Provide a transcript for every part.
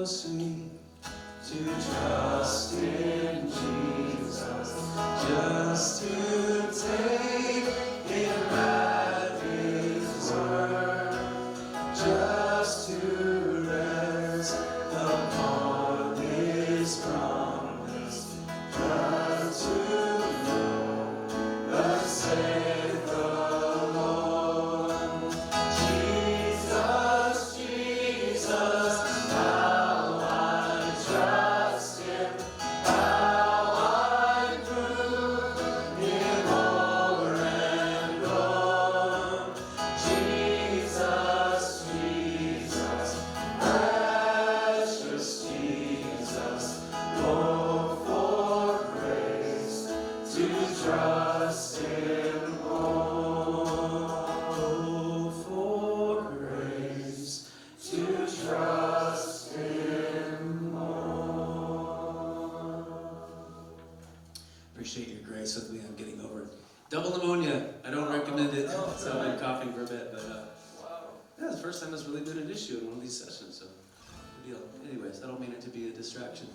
sweet to trust in Jesus, just to take Him at His word, just to rest upon His promise, just to know the saith the Lord. Jesus, Jesus, how I trust Him, how I prove Him o'er and o'er. Jesus, Jesus, precious Jesus, oh, for grace to trust Him more. Oh, for grace to trust Him more. Appreciate your grace with me. I'm getting over double pneumonia. I don't recommend it. So I've been coughing for a bit, but yeah, it's the first time it's really been an issue in one of these sessions. So good deal. Anyways, I don't mean it to be a distraction.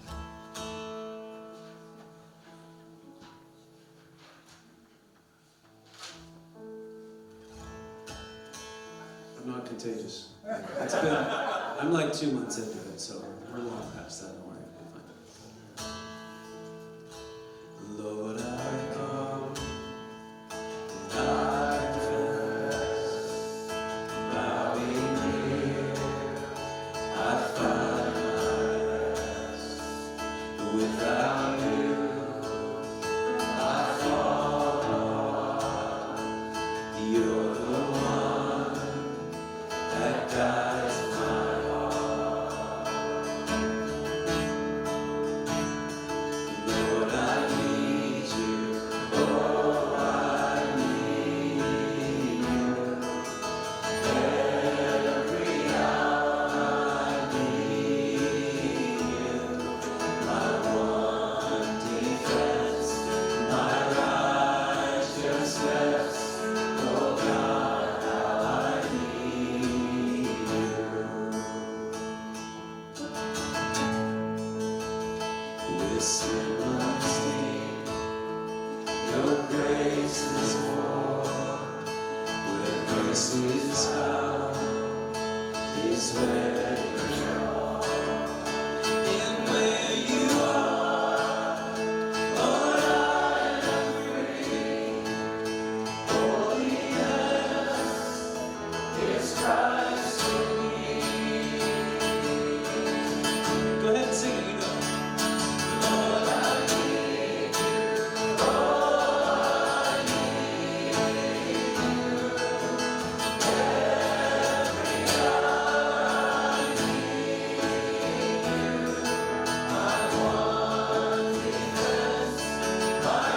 I'm not contagious. It's been, I'm like 2 months into it, so we're long past that. Don't worry, it'll be fine. Lord, I come, and I confess, bowing here, I find my rest. Without you, I fall off. You're the one that guides my heart. Lord, I need you. Oh, I need you. Every hour I need you. My one defense, my righteousness. Oh God, how I need you. With sin unstained, your grace is more. Where grace is found is where you're. And where you are, Lord, I am free. Holiness is Christ in me. Go ahead and sing it, you know. Lord, I need you. Oh, I need you. Every hour I need you. My one defense, my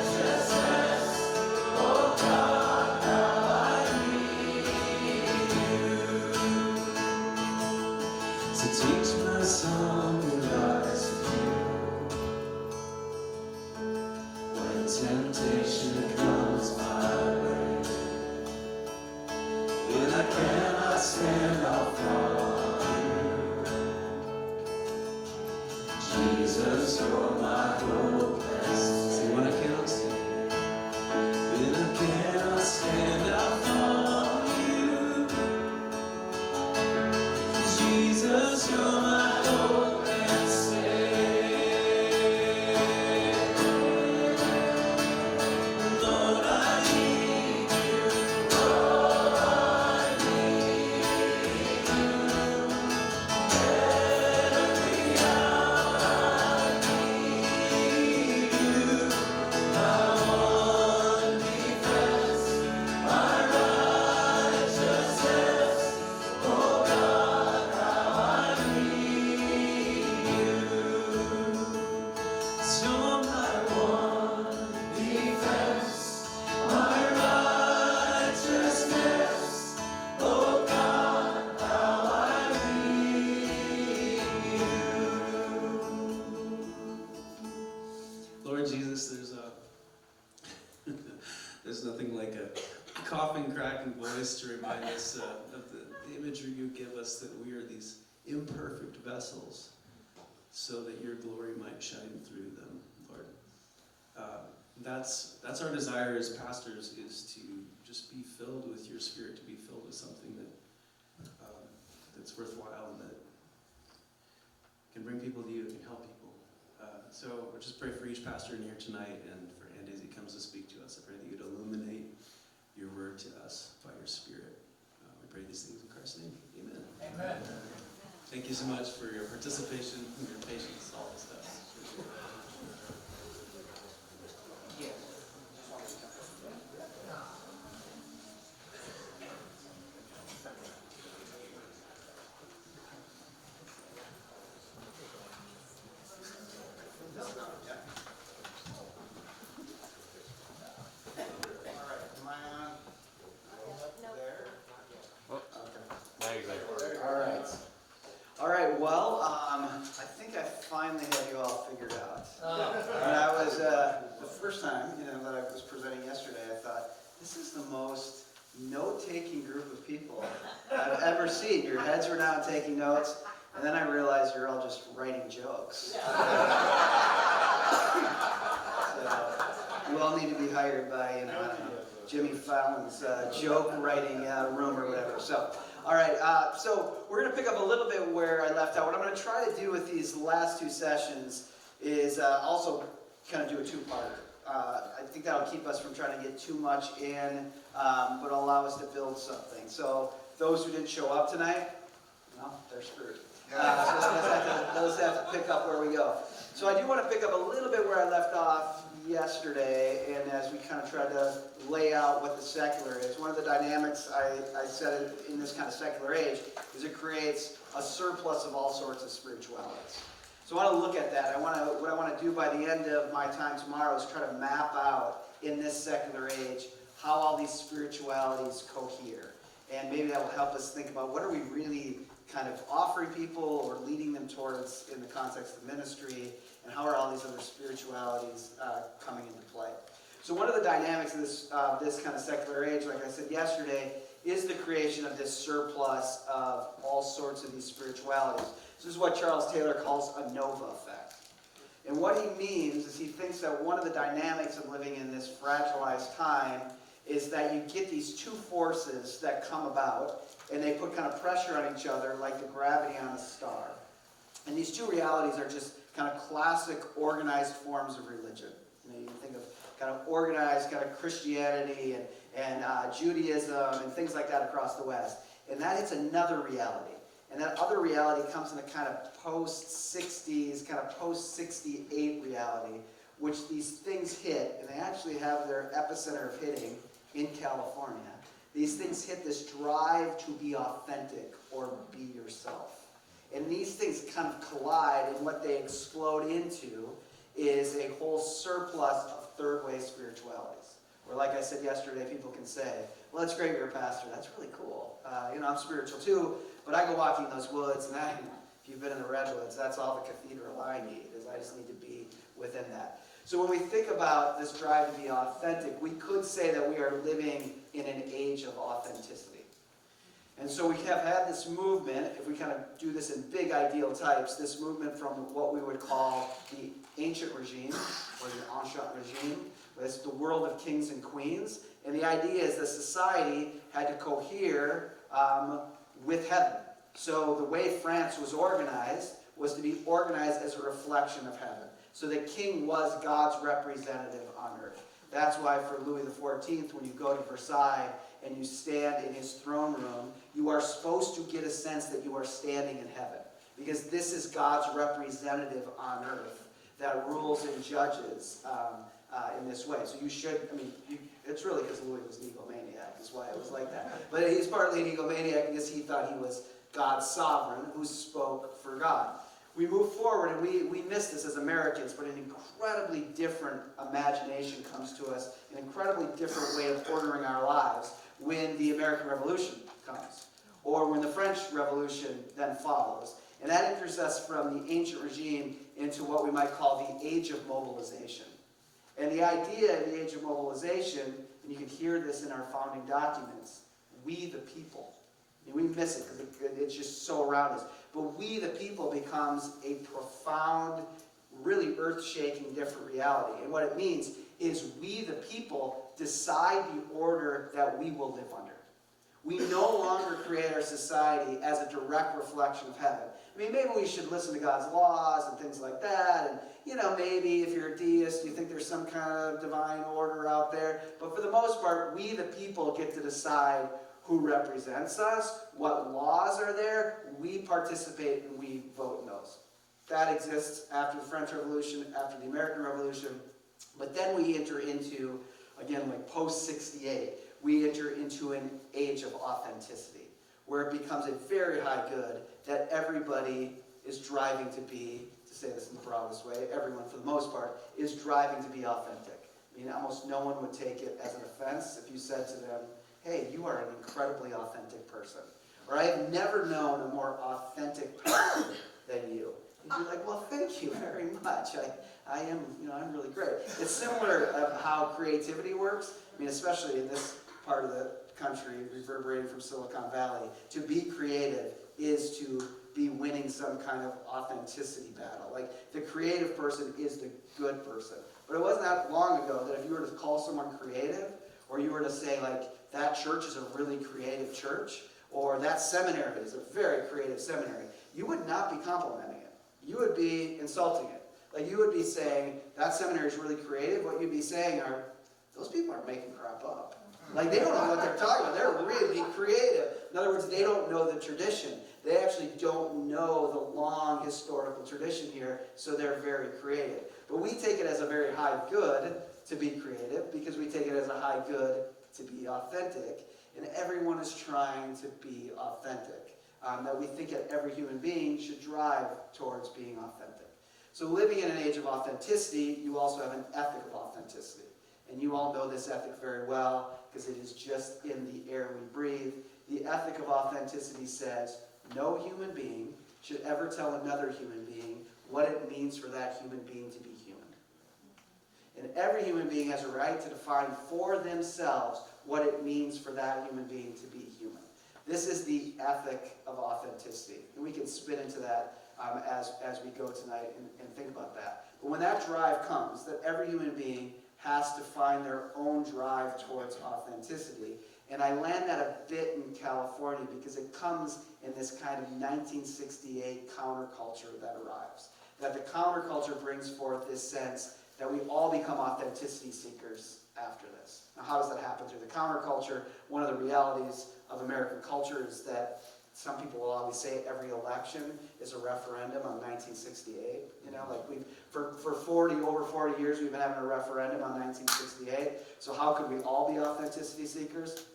righteousness. Oh God, how I need you. So teach my song to rise with you. When temptation comes my way, when I cannot stand, I'll fall on you. Jesus, you're my hope. See, when I cannot stand, when I cannot stand, I'll fall on you. Jesus, you're my hope and stay. Lord, I need you. Oh, I need you. Every hour I need you. My one defense, my righteousness. Oh God, how I need you. So my one defense, my righteousness. Oh God, how I need you. Lord Jesus, there's nothing like a coughing, cracking voice to remind us of the imagery you give us that we are these imperfect vessels so that your glory might shine through them, Lord. That's our desire as pastors, is to just be filled with your Spirit, to be filled with something that's worthwhile and that can bring people to you, can help people. So we'll just pray for each pastor in here tonight, and for Andy as he comes to speak to us. I pray that you'd illuminate your word to us by your Spirit. We pray these things in Christ's name. Amen. Amen. Thank you so much for your participation and your patience, all this stuff. I think I finally have you all figured out. When I was, the first time, that I was presenting yesterday, I thought, this is the most note-taking group of people I've ever seen. Your heads were down taking notes, and then I realized you're all just writing jokes. So, you all need to be hired by, I don't know, Jimmy Fallon's joke writing room or whatever. So, all right, so we're going to pick up a little bit where I left out. What I'm going to try to do with these last two sessions is also kind of do a two-parter. I think that'll keep us from trying to get too much in, but allow us to build something. So those who didn't show up tonight, well, they're screwed. So those have to pick up where we go. So I do want to pick up a little bit where I left off yesterday, and as we kind of try to lay out what the secular is. One of the dynamics I said in this kind of secular age is it creates a surplus of all sorts of spiritualities. So I want to look at that. What I want to do by the end of my time tomorrow is try to map out in this secular age how all these spiritualities cohere. And maybe that will help us think about what are we really kind of offering people or leading them towards in the context of ministry, and how are all these other spiritualities coming into play. So one of the dynamics of this kind of secular age, like I said yesterday, is the creation of this surplus of all sorts of these spiritualities. This is what Charles Taylor calls a Nova effect. And what he means is he thinks that one of the dynamics of living in this fragilized time is that you get these two forces that come about, and they put kind of pressure on each other like the gravity on a star. And these two realities are just kind of classic organized forms of religion. You can think of kind of organized kind of Christianity and Judaism and things like that across the West. And that hits another reality. And that other reality comes in a kind of post-60s, kind of post-68 reality, which these things hit, and they actually have their epicenter of hitting in California. These things hit this drive to be authentic or be yourself. And these things kind of collide, and what they explode into is a whole surplus of third-way spiritualities. Or like I said yesterday, people can say, well, that's great you're a pastor. That's really cool. I'm spiritual too, but I go walking in those woods, and if you've been in the redwoods, that's all the cathedral I need, is I just need to be within that. So when we think about this drive to be authentic, we could say that we are living in an age of authenticity. And so we have had this movement, if we kind of do this in big ideal types, this movement from what we would call the ancient regime, or the ancient regime. It's the world of kings and queens. And the idea is that society had to cohere with heaven. So the way France was to be organized as a reflection of heaven. So the king was God's representative on earth. That's why for Louis XIV, when you go to Versailles and you stand in his throne room, you are supposed to get a sense that you are standing in heaven. Because this is God's representative on earth that rules and judges in this way. So you should, it's really because Louis was an egomaniac, is why it was like that. But he's partly an egomaniac because he thought he was God's sovereign who spoke for God. We move forward, and we miss this as Americans, but an incredibly different imagination comes to us, an incredibly different way of ordering our lives when the American Revolution comes, or when the French Revolution then follows. And that enters us from the ancient regime into what we might call the age of mobilization. And the idea in the age of mobilization, and you can hear this in our founding documents, we the people. We miss it because it's just so around us. but we the people becomes a profound, really earth-shaking different reality. And what it means is we the people decide the order that we will live under. We no longer create our society as a direct reflection of heaven. I mean, maybe we should listen to God's laws and things like that, and maybe if you're a deist, you think there's some kind of divine order out there. But for the most part, we the people get to decide who represents us, what laws are there. We participate and we vote in those. That exists after the French Revolution, after the American Revolution. But then we enter into, again, like post-68, we enter into an age of authenticity, where it becomes a very high good that everybody is driving to be, to say this in the broadest way, everyone for the most part, is driving to be authentic. I mean, almost no one would take it as an offense if you said to them, hey, you are an incredibly authentic person. Or I have never known a more authentic person than you. And you're like, well, thank you very much. I am, I'm really great. It's similar of how creativity works. I mean, especially in this part of the country, reverberating from Silicon Valley. To be creative is to be winning some kind of authenticity battle. Like, the creative person is the good person. But it wasn't that long ago that if you were to call someone creative, or you were to say, like, that church is a really creative church, or that seminary is a very creative seminary, you would not be complimenting it. You would be insulting it. Like, you would be saying, that seminary is really creative. What you'd be saying are, those people aren't making crap up. Like, they don't know what they're talking about. They're really creative. In other words, they don't know the tradition. They actually don't know the long historical tradition here, so they're very creative. But we take it as a very high good to be creative, because we take it as a high good to be authentic. And everyone is trying to be authentic. That we think that every human being should drive towards being authentic. So living in an age of authenticity, you also have an ethic of authenticity. And you all know this ethic very well, because it is just in the air we breathe. The ethic of authenticity says, no human being should ever tell another human being what it means for that human being to be human. And every human being has a right to define for themselves what it means for that human being to be human. This is the ethic of authenticity. And we can spin into that as we go tonight and think about that. But when that drive comes, that every human being has to find their own drive towards authenticity. And I land that a bit in California because it comes in this kind of 1968 counterculture that arrives. That the counterculture brings forth this sense that we all become authenticity seekers after this. Now, how does that happen through the counterculture? One of the realities of American culture is that some people will always say every election is a referendum on 1968. Like for over 40 years, we've been having a referendum on 1968. So how could we all be authenticity seekers?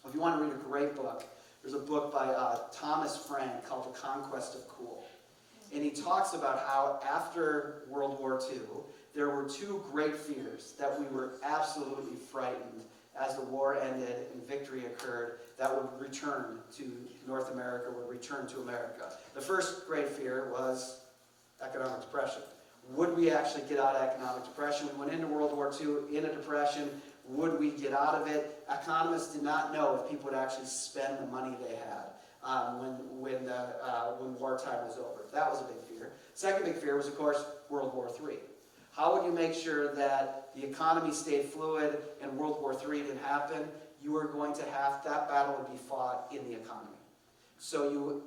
If you want to read a great book, there's a book by Thomas Frank called The Conquest of Cool. And he talks about how after World War II, there were two great fears that we were absolutely frightened as the war ended and victory occurred that would return to North America, would return to America. The first great fear was economic depression. Would we actually get out of economic depression? We went into World War II in a depression. Would we get out of it? Economists did not know if people would actually spend the money they had when wartime was over. That was a big fear. Second big fear was, of course, World War III. How would you make sure that the economy stayed fluid and World War III didn't happen? You were going to have, that battle would be fought in the economy. So you,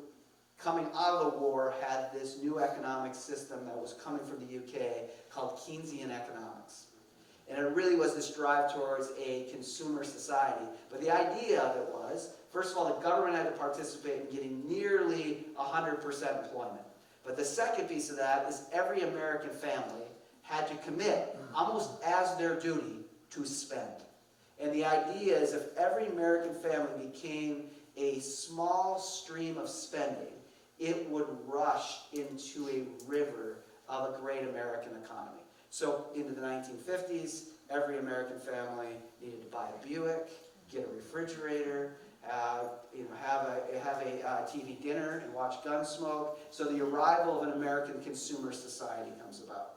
coming out of the war, had this new economic system that was coming from the UK called Keynesian economics. And it really was this drive towards a consumer society. But the idea of it was, first of all, the government had to participate in getting nearly 100% employment. But the second piece of that is every American family had to commit, almost as their duty, to spend. And the idea is if every American family became a small stream of spending, it would rush into a river of a great American economy. So into the 1950s, every American family needed to buy a Buick, get a refrigerator, have a TV dinner and watch Gunsmoke. So the arrival of an American consumer society comes about.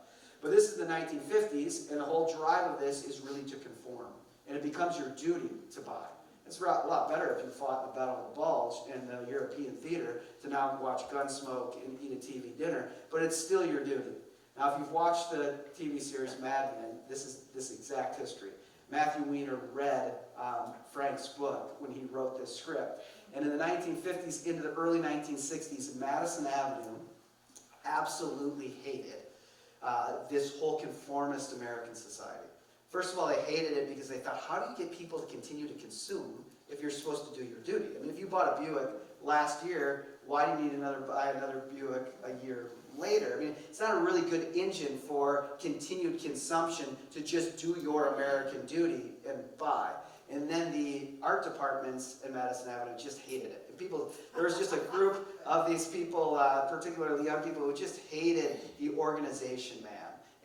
But this is the 1950s, and the whole drive of this is really to conform. And it becomes your duty to buy. It's a lot better if you fought in the Battle of the Bulge in the European theater to now watch Gunsmoke and eat a TV dinner, but it's still your duty. Now, if you've watched the TV series Mad Men, this is this exact history. Matthew Weiner read Frank's book when he wrote this script. And in the 1950s into the early 1960s, Madison Avenue absolutely hated this whole conformist American society. First of all, they hated it because they thought, how do you get people to continue to consume if you're supposed to do your duty? I mean, if you bought a Buick last year, why do you need buy another Buick a year later? I mean, it's not a really good engine for continued consumption to just do your American duty and buy. And then the art departments in Madison Avenue just hated it. And there was just a group of these people, particularly young people, who just hated the organization, man.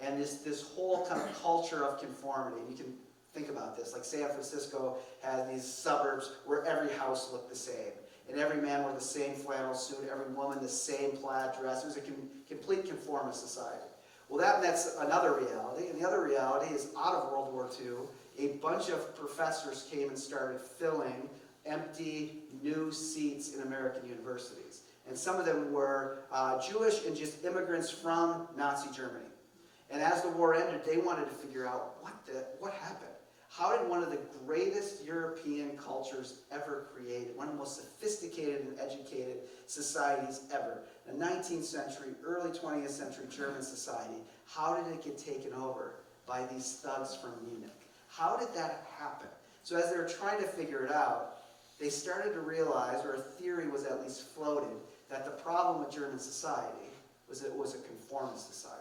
And this whole kind of culture of conformity. You can think about this. Like San Francisco has these suburbs where every house looked the same. And every man wore the same flannel suit, every woman the same plaid dress. It was a complete conformist society. Well, that's another reality. And the other reality is out of World War II, a bunch of professors came and started filling empty new seats in American universities. And some of them were Jewish and just immigrants from Nazi Germany. And as the war ended, they wanted to figure out what happened. How did one of the greatest European cultures ever created, one of the most sophisticated and educated societies ever, the 19th century, early 20th century German society, how did it get taken over by these thugs from Munich? How did that happen? So as they were trying to figure it out, they started to realize, or a theory was at least floated, that the problem with German society was that it was a conformist society.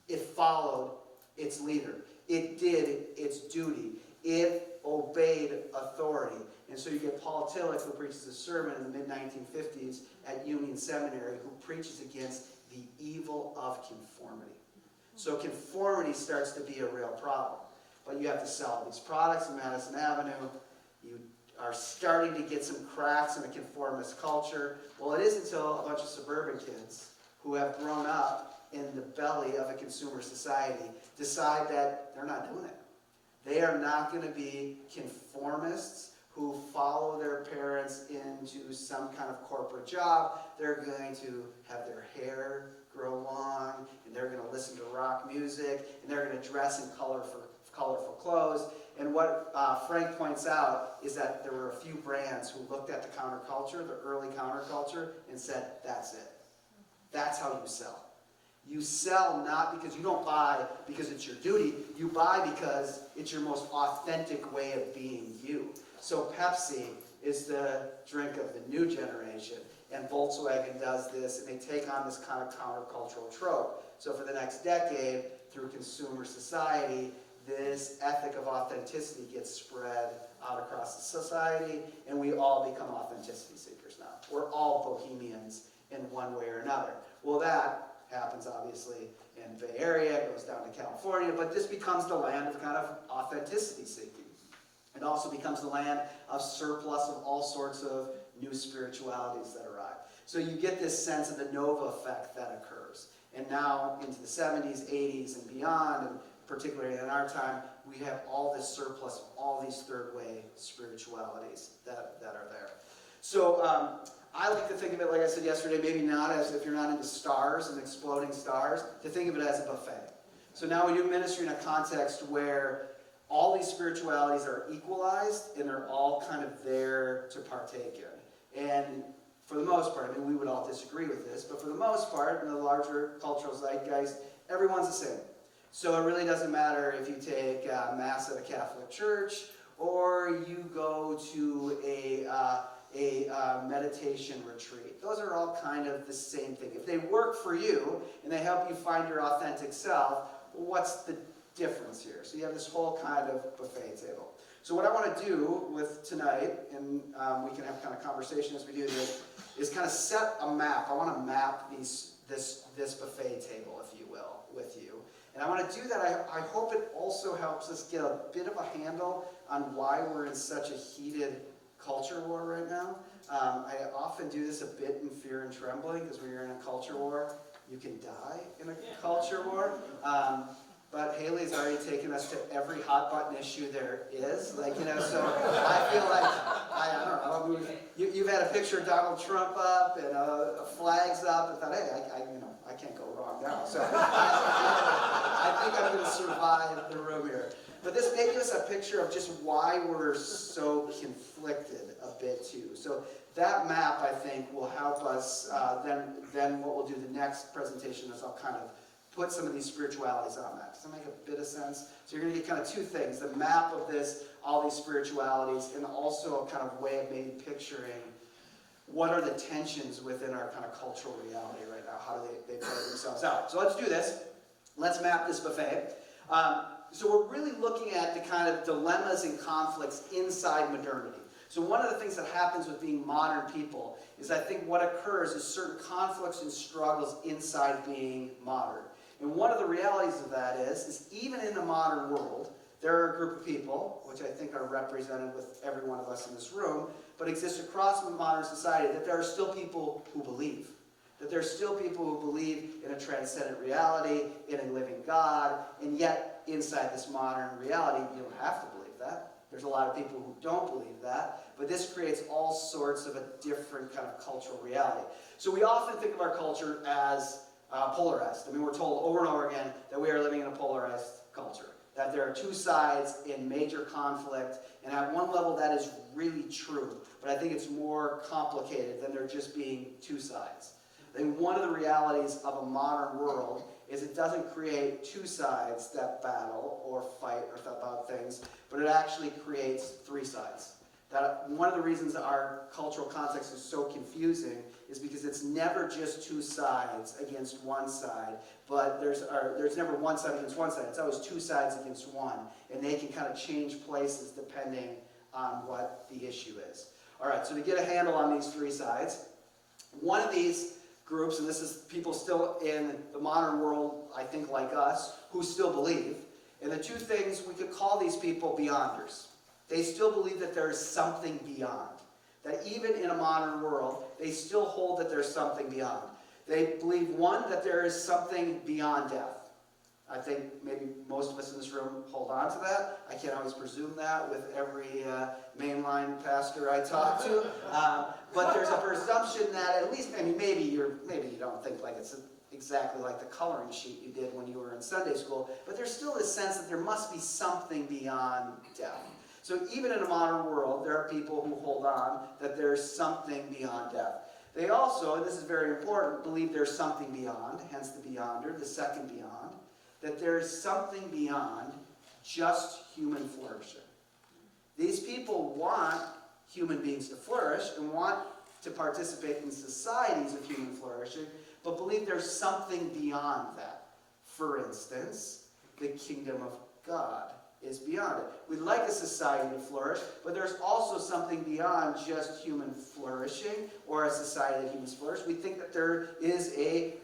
It followed its leader. It did its duty. It obeyed authority. And so you get Paul Tillich, who preaches a sermon in the mid-1950s at Union Seminary, who preaches against the evil of conformity. So conformity starts to be a real problem. But you have to sell these products in Madison Avenue. You are starting to get some cracks in a conformist culture. Well, it isn't until a bunch of suburban kids who have grown up in the belly of a consumer society decide that they're not doing it. They are not going to be conformists who follow their parents into some kind of corporate job. They're going to have their hair grow long, and they're going to listen to rock music, and they're going to dress in colorful clothes. And what Frank points out is that there were a few brands who looked at the counterculture, the early counterculture, and said, that's it. That's how you sell. You sell not because you don't buy because it's your duty. You buy because it's your most authentic way of being you. So Pepsi is the drink of the new generation, and Volkswagen does this, and they take on this kind of countercultural trope. So for the next decade, through consumer society, this ethic of authenticity gets spread out across the society, and we all become authenticity seekers now. We're all bohemians in one way or another. Well, that happens obviously in the Bay Area, it goes down to California, but this becomes the land of kind of authenticity seeking. It also becomes the land of surplus of all sorts of new spiritualities that arrive. So you get this sense of the Nova effect that occurs. And now into the 70s, 80s, and beyond, and particularly in our time, we have all this surplus of all these third way spiritualities that are there. So I like to think of it, like I said yesterday, maybe not as if you're not into stars and exploding stars, to think of it as a buffet. So now we do ministry in a context where all these spiritualities are equalized and they're all kind of there to partake in. And for the most part, I mean, we would all disagree with this, but for the most part, in the larger cultural zeitgeist, everyone's the same. So it really doesn't matter if you take Mass at a Catholic church or you go to a meditation retreat. Those are all kind of the same thing. If they work for you and they help you find your authentic self, what's the difference here? So you have this whole kind of buffet table. So what I want to do with tonight, and we can have kind of conversation as we do this, is kind of set a map. I want to map this buffet table, if you will, with you. And I want to do that. I hope it also helps us get a bit of a handle on why we're in such a heated culture war right now. I often do this a bit in fear and trembling, because when you're in a culture war, you can die in a culture war. but Haley's already taken us to every hot button issue there is. So I feel like, I don't know, you've had a picture of Donald Trump up and flags up, and thought, hey, I can't go wrong now. So I think I'm going to survive the room here. But this may give us a picture of just why we're so conflicted a bit too. So that map, I think, will help us. Then what we'll do the next presentation is I'll kind of put some of these spiritualities on that. Does that make a bit of sense? So you're going to get kind of two things: the map of this, all these spiritualities, and also a kind of way of maybe picturing what are the tensions within our kind of cultural reality right now. How do they play themselves out? So let's do this. Let's map this buffet. So we're really looking at the kind of dilemmas and conflicts inside modernity. So one of the things that happens with being modern people is I think what occurs is certain conflicts and struggles inside being modern. And one of the realities of that is even in the modern world, there are a group of people, which I think are represented with every one of us in this room, but exist across modern society, that there are still people who believe. That there are still people who believe in a transcendent reality, in a living God, and yet inside this modern reality, you don't have to believe that. There's a lot of people who don't believe that, but this creates all sorts of a different kind of cultural reality. So we often think of our culture as polarized. I mean, we're told over and over again that we are living in a polarized culture, that there are two sides in major conflict, and at one level that is really true, but I think it's more complicated than there just being two sides. I think one of the realities of a modern world is it doesn't create two sides that battle or fight or talk about things, but it actually creates three sides. That one of the reasons our cultural context is so confusing is because it's never just two sides against one side, but there's never one side against one side. It's always two sides against one, and they can kind of change places depending on what the issue is. All right, so to get a handle on these three sides, one of these groups, and this is people still in the modern world, I think like us, who still believe, and the two things, we could call these people beyonders. They still believe that there is something beyond. That even in a modern world, they still hold that there's something beyond. They believe, one, that there is something beyond death. I think maybe most of us in this room hold on to that. I can't always presume that with every mainline pastor I talk to. But there's a presumption that at least, maybe you don't think like it's exactly like the coloring sheet you did when you were in Sunday school, but there's still this sense that there must be something beyond death. So even in a modern world, there are people who hold on that there's something beyond death. They also, and this is very important, believe there's something beyond, hence the beyonder, the second beyond, that there's something beyond just human flourishing. These people want human beings to flourish and want to participate in societies of human flourishing, but believe there's something beyond that. For instance, the kingdom of God is beyond it. We'd like a society to flourish, but there's also something beyond just human flourishing or a society that humans flourish. We think that there is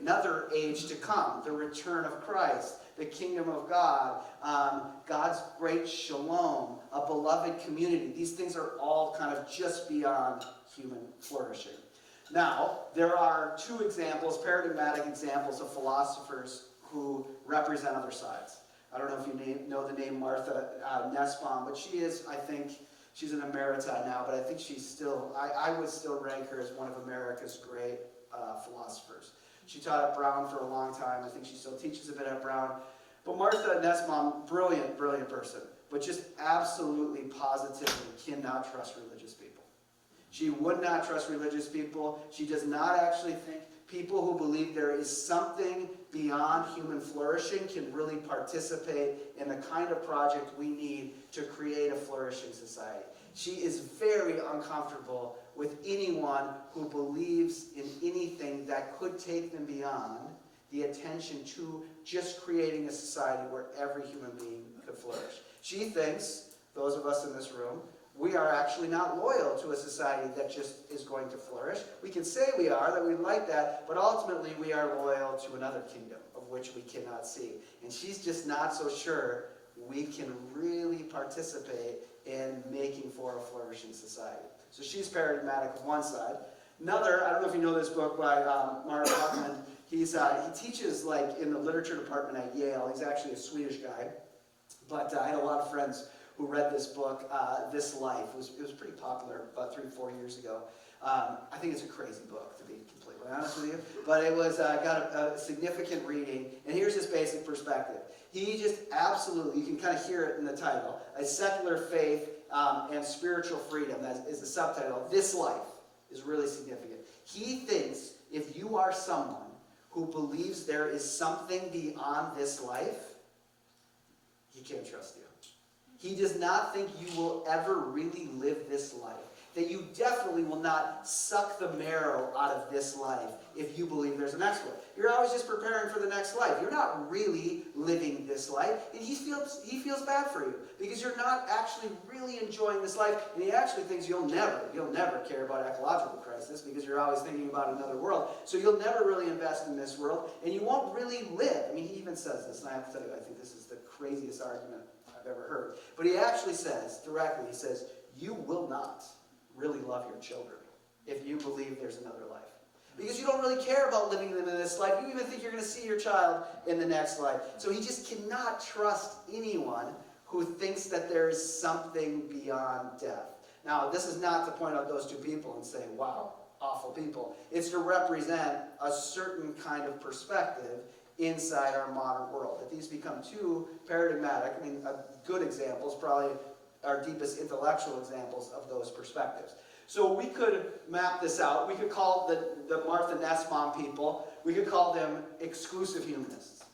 another age to come, the return of Christ, the kingdom of God, God's great shalom, a beloved community. These things are all kind of just beyond human flourishing. Now, there are two examples, paradigmatic examples of philosophers who represent other sides. I don't know if you know the name Martha Nussbaum, but she is, I think, she's an emerita now, but I think she's still, I would still rank her as one of America's great philosophers. She taught at Brown for a long time. I think she still teaches a bit at Brown. But Martha Nussbaum, brilliant, brilliant person, but just absolutely, positively cannot trust religious people. She would not trust religious people. She does not actually think people who believe there is something beyond human flourishing can really participate in the kind of project we need to create a flourishing society. She is very uncomfortable with anyone who believes in anything that could take them beyond the attention to just creating a society where every human being could flourish. She thinks, those of us in this room, we are actually not loyal to a society that just is going to flourish. We can say we are, that we like that, but ultimately we are loyal to another kingdom of which we cannot see. And she's just not so sure we can really participate in making for a flourishing society. So she's paradigmatic on one side. Another, I don't know if you know this book by Martin Buckman. He He teaches like in the literature department at Yale. He's actually a Swedish guy, but I had a lot of friends who read this book, This Life. It was pretty popular about 3-4 years ago. I think it's a crazy book, to be completely honest with you, but it was got a significant reading, and here's his basic perspective. He just absolutely, you can kind of hear it in the title, A Secular Faith and Spiritual Freedom, that is the subtitle. This Life is really significant. He thinks if you are someone who believes there is something beyond this life, he can't trust you. He does not think you will ever really live this life. That you definitely will not suck the marrow out of this life if you believe there's a next one. You're always just preparing for the next life. You're not really living this life. And he feels bad for you because you're not actually really enjoying this life. And he actually thinks you'll never care about ecological crisis because you're always thinking about another world. So you'll never really invest in this world and you won't really live. I mean, he even says this, and I have to tell you, I think this is the craziest argument I've ever heard. But he actually says, directly, he says, you will not really love your children if you believe there's another life. Because you don't really care about living them in this life. You even think you're going to see your child in the next life. So he just cannot trust anyone who thinks that there is something beyond death. Now, this is not to point out those two people and say, wow, awful people. It's to represent a certain kind of perspective inside our modern world. That these become too paradigmatic. I mean, a good example is probably our deepest intellectual examples of those perspectives. So we could map this out. We could call the Martha Nussbaum people, we could call them exclusive humanists.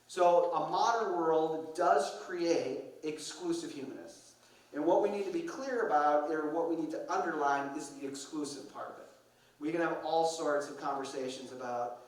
So a modern world does create exclusive humanists. And what we need to be clear about, or what we need to underline, is the exclusive part of it. We can have all sorts of conversations about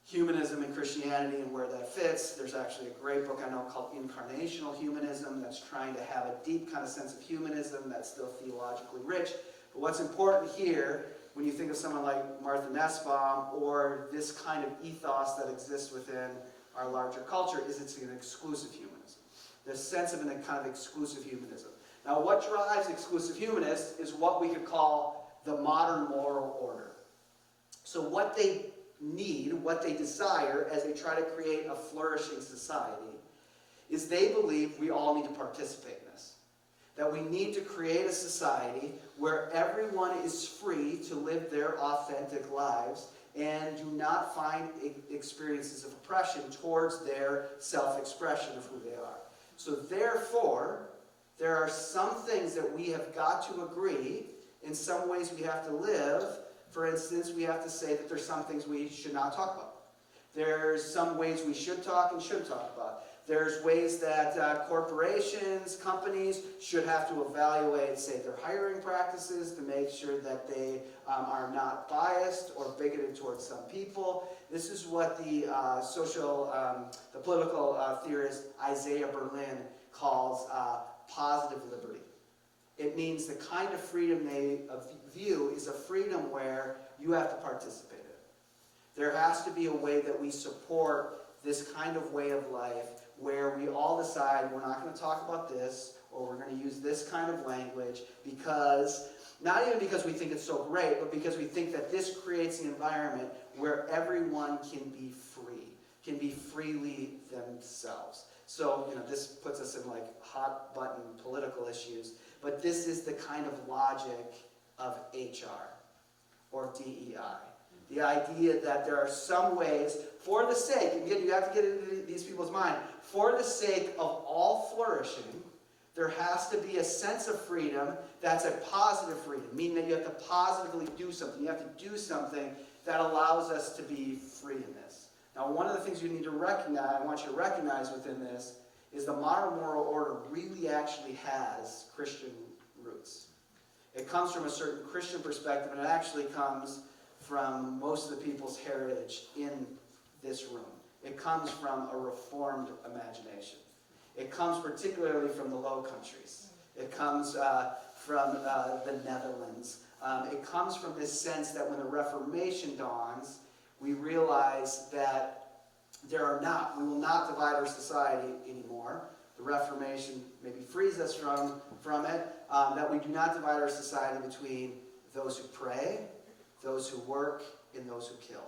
humanism and Christianity and where that fits. There's actually a great book I know called Incarnational Humanism that's trying to have a deep kind of sense of humanism that's still theologically rich. But what's important here, when you think of someone like Martha Nussbaum or this kind of ethos that exists within our larger culture, is it's an exclusive humanism. The sense of a kind of exclusive humanism. Now what drives exclusive humanists is what we could call the modern moral order. So what they need, what they desire as they try to create a flourishing society, is they believe we all need to participate in this. That we need to create a society where everyone is free to live their authentic lives and do not find experiences of oppression towards their self-expression of who they are. So therefore, there are some things that we have got to agree, in some ways we have to live. For instance, we have to say that there's some things we should not talk about. There's some ways we should talk and shouldn't talk about. There's ways that corporations, companies should have to evaluate, say, their hiring practices to make sure that they are not biased or bigoted towards some people. This is what the political theorist Isaiah Berlin calls positive liberty. It means the kind of freedom they view is a freedom where you have to participate in it. There has to be a way that we support this kind of way of life where we all decide we're not going to talk about this or we're going to use this kind of language because, not even because we think it's so great, but because we think that this creates an environment where everyone can be free, can be freely themselves. So, this puts us in like hot button political issues. But this is the kind of logic of HR or DEI. The idea that there are some ways, for the sake, and again, you have to get into these people's mind, for the sake of all flourishing, there has to be a sense of freedom that's a positive freedom, meaning that you have to positively do something. You have to do something that allows us to be free in this. Now, one of the things you need to recognize, I want you to recognize within this, is the modern moral order really actually has Christian roots. It comes from a certain Christian perspective, and it actually comes from most of the people's heritage in this room. It comes from a reformed imagination. It comes particularly from the Low Countries. It comes from the Netherlands. It comes from this sense that when the Reformation dawns, we realize that we will not divide our society anymore. The Reformation maybe frees us from it, that we do not divide our society between those who pray, those who work, and those who kill.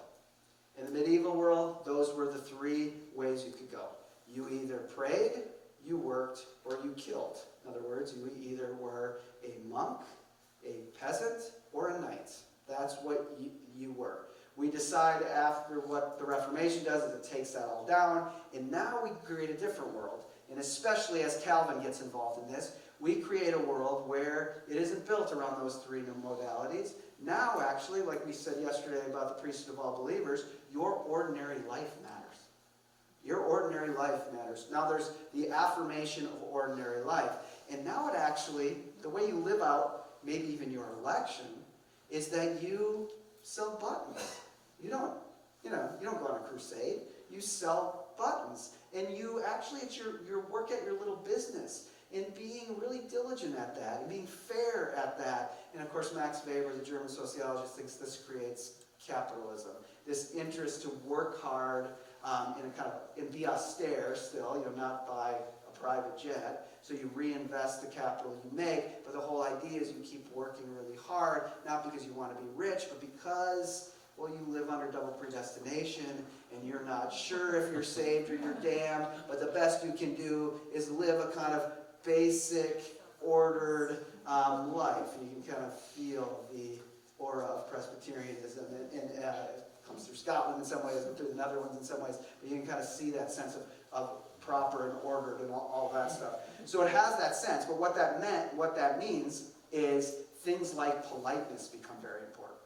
In the medieval world, those were the three ways you could go. You either prayed, you worked, or you killed. In other words, you either were a monk, a peasant, or a knight. That's what you were. We decide after what the Reformation does is it takes that all down, and now we create a different world. And especially as Calvin gets involved in this, we create a world where it isn't built around those three modalities. Now, actually, like we said yesterday about the priesthood of all believers, your ordinary life matters. Your ordinary life matters. Now there's the affirmation of ordinary life. And now it actually, the way you live out, maybe even your election, is that you sell buttons. You don't go on a crusade. You sell buttons. And you actually, it's your work at your little business. And being really diligent at that. And being fair at that. And of course, Max Weber, the German sociologist, thinks this creates capitalism. This interest to work hard and be austere still, not buy a private jet. So you reinvest the capital you make, but the whole idea is you keep working really hard, not because you want to be rich, but because, well, you live under double predestination, and you're not sure if you're saved or you're damned, but the best you can do is live a kind of basic, ordered life. And you can kind of feel the aura of Presbyterianism, and it comes through Scotland in some ways, and through the Netherlands in some ways, but you can kind of see that sense of proper and ordered and all that stuff. So it has that sense, but what that means is things like politeness become very important.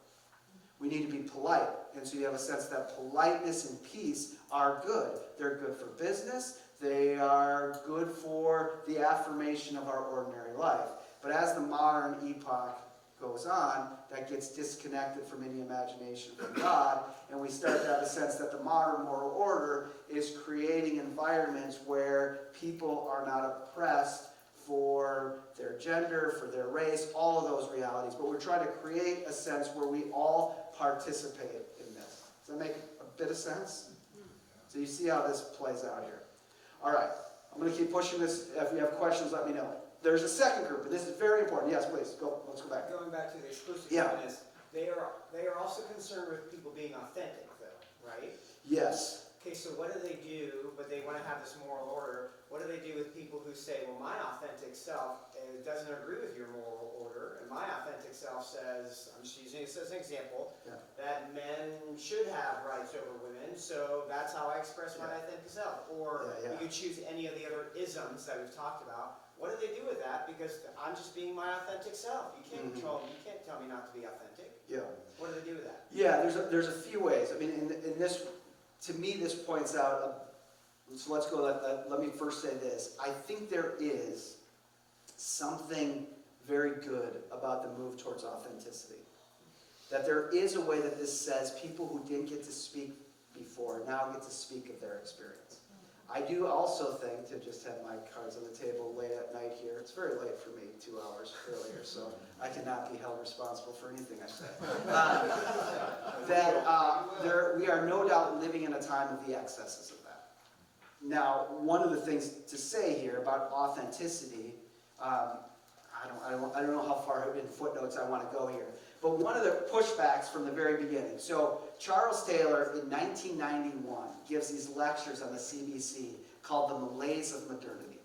We need to be polite, and so you have a sense that politeness and peace are good. They're good for business, they are good for the affirmation of our ordinary life. But as the modern epoch goes on, that gets disconnected from any imagination from God, and we start to have a sense that the modern moral order is creating environments where people are not oppressed for their gender, for their race, all of those realities. But we're trying to create a sense where we all participate in this. Does that make a bit of sense? So you see how this plays out here. All right, I'm going to keep pushing this. If you have questions, let me know. There's a second group, and this is very important. Yes, please, go. Let's go back. Going back to the exclusive Yeah. covenants, they are also concerned with people being authentic, though, right? Yes. Okay, so what do they do, but they want to have this moral order? What do they do with people who say, well, my authentic self doesn't agree with your moral order, and my authentic self says, I'm just using this as an example, that men should have rights over women, so that's how I express my authentic self. Or you could choose any of the other isms that we've talked about. What do they do with that? Because I'm just being my authentic self. You can't control me. You can't tell me not to be authentic. Yeah. What do they do with that? Yeah, there's a few ways. I mean, in this, to me, this points out, so let's go, let me first say this. I think there is something very good about the move towards authenticity. That there is a way that this says people who didn't get to speak before now get to speak of their experience. I do also think, to just have my cards on the table late at night here, it's very late for me, 2 hours earlier, so I cannot be held responsible for anything I say. We are no doubt living in a time of the excesses of that. Now, one of the things to say here about authenticity, I don't know how far in footnotes I want to go here, but one of the pushbacks from the very beginning. So Charles Taylor in 1991 gives these lectures on the CBC called The Malaise of Modernity.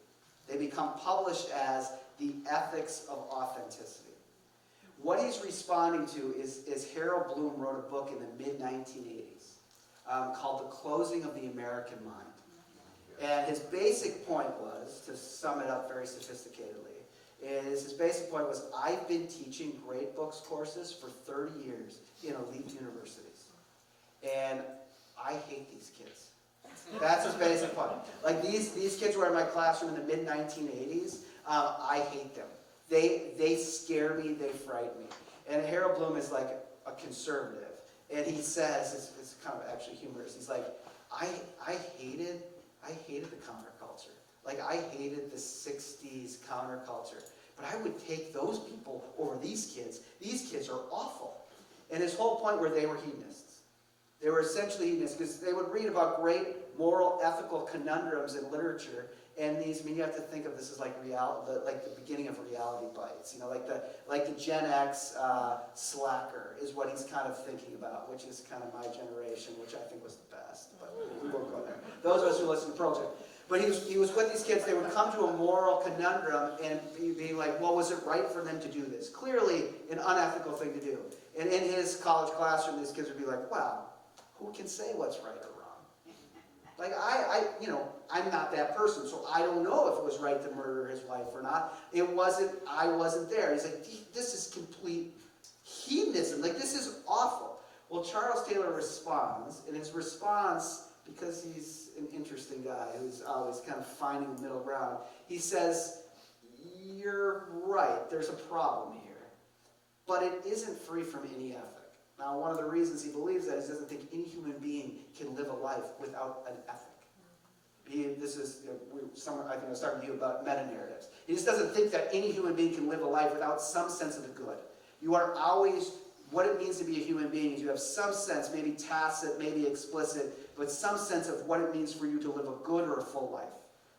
They become published as The Ethics of Authenticity. What he's responding to is Harold Bloom wrote a book in the mid-1980s called The Closing of the American Mind. And his basic point was, to sum it up very sophisticatedly, his basic point was, I've been teaching grade books courses for 30 years in elite universities. And I hate these kids. That's his basic point. Like these kids were in my classroom in the mid-1980s. I hate them. They scare me, they frighten me. And Harold Bloom is like a conservative. And he says, it's kind of actually humorous, he's like, I hated the counterculture. Like, I hated the 60s counterculture. But I would take those people over these kids. These kids are awful. And his whole point were they were hedonists. They were essentially hedonists because they would read about great moral, ethical conundrums in literature, And these, I mean, you have to think of this as like like the beginning of reality bites. Like the Gen X slacker is what he's kind of thinking about, which is kind of my generation, which I think was the best. But we won't go there. Those of us who listen to Pearl Jam. But he was with these kids. They would come to a moral conundrum and be like, well, was it right for them to do this? Clearly an unethical thing to do. And in his college classroom, these kids would be like, wow, who can say what's right or wrong? Like, I'm not that person, so I don't know if it was right to murder his wife or not. I wasn't there. He's like, this is complete hedonism. Like, this is awful. Well, Charles Taylor responds, and his response, because he's an interesting guy who's always kind of finding the middle ground, he says, you're right, there's a problem here, but it isn't free from any ethic. Now, one of the reasons he believes that is he doesn't think any human being can live a life without an ethic. This is, I think I was talking to you about meta-narratives. He just doesn't think that any human being can live a life without some sense of the good. You are always, what it means to be a human being is you have some sense, maybe tacit, maybe explicit, but some sense of what it means for you to live a good or a full life.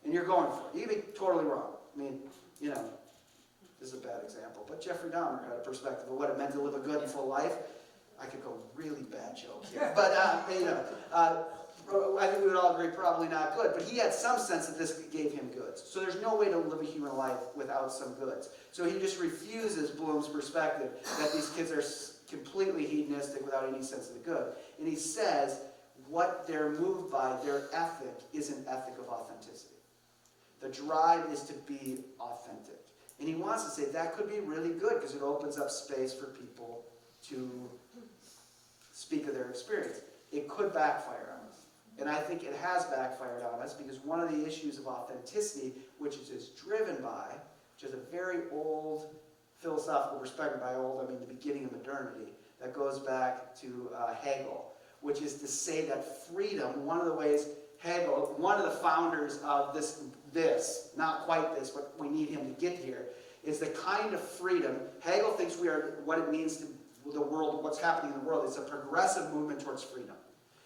And you're going for it. You can be totally wrong. I mean, this is a bad example, but Jeffrey Dahmer had a perspective of what it meant to live a good and full life. I could go really bad joke here, but I think we would all agree probably not good, but he had some sense that this gave him goods. So there's no way to live a human life without some goods. So he just refuses Bloom's perspective that these kids are completely hedonistic without any sense of the good. And he says what they're moved by, their ethic, is an ethic of authenticity. The drive is to be authentic. And he wants to say that could be really good because it opens up space for people to speak of their experience. It could backfire on us. And I think it has backfired on us because one of the issues of authenticity, which is driven by, which is a very old philosophical perspective, by old I mean the beginning of modernity, that goes back to Hegel, which is to say that freedom, one of the ways Hegel, one of the founders of this, not quite this, but we need him to get here, is the kind of freedom, Hegel thinks we are, what it means to the world, what's happening in the world, is a progressive movement towards freedom.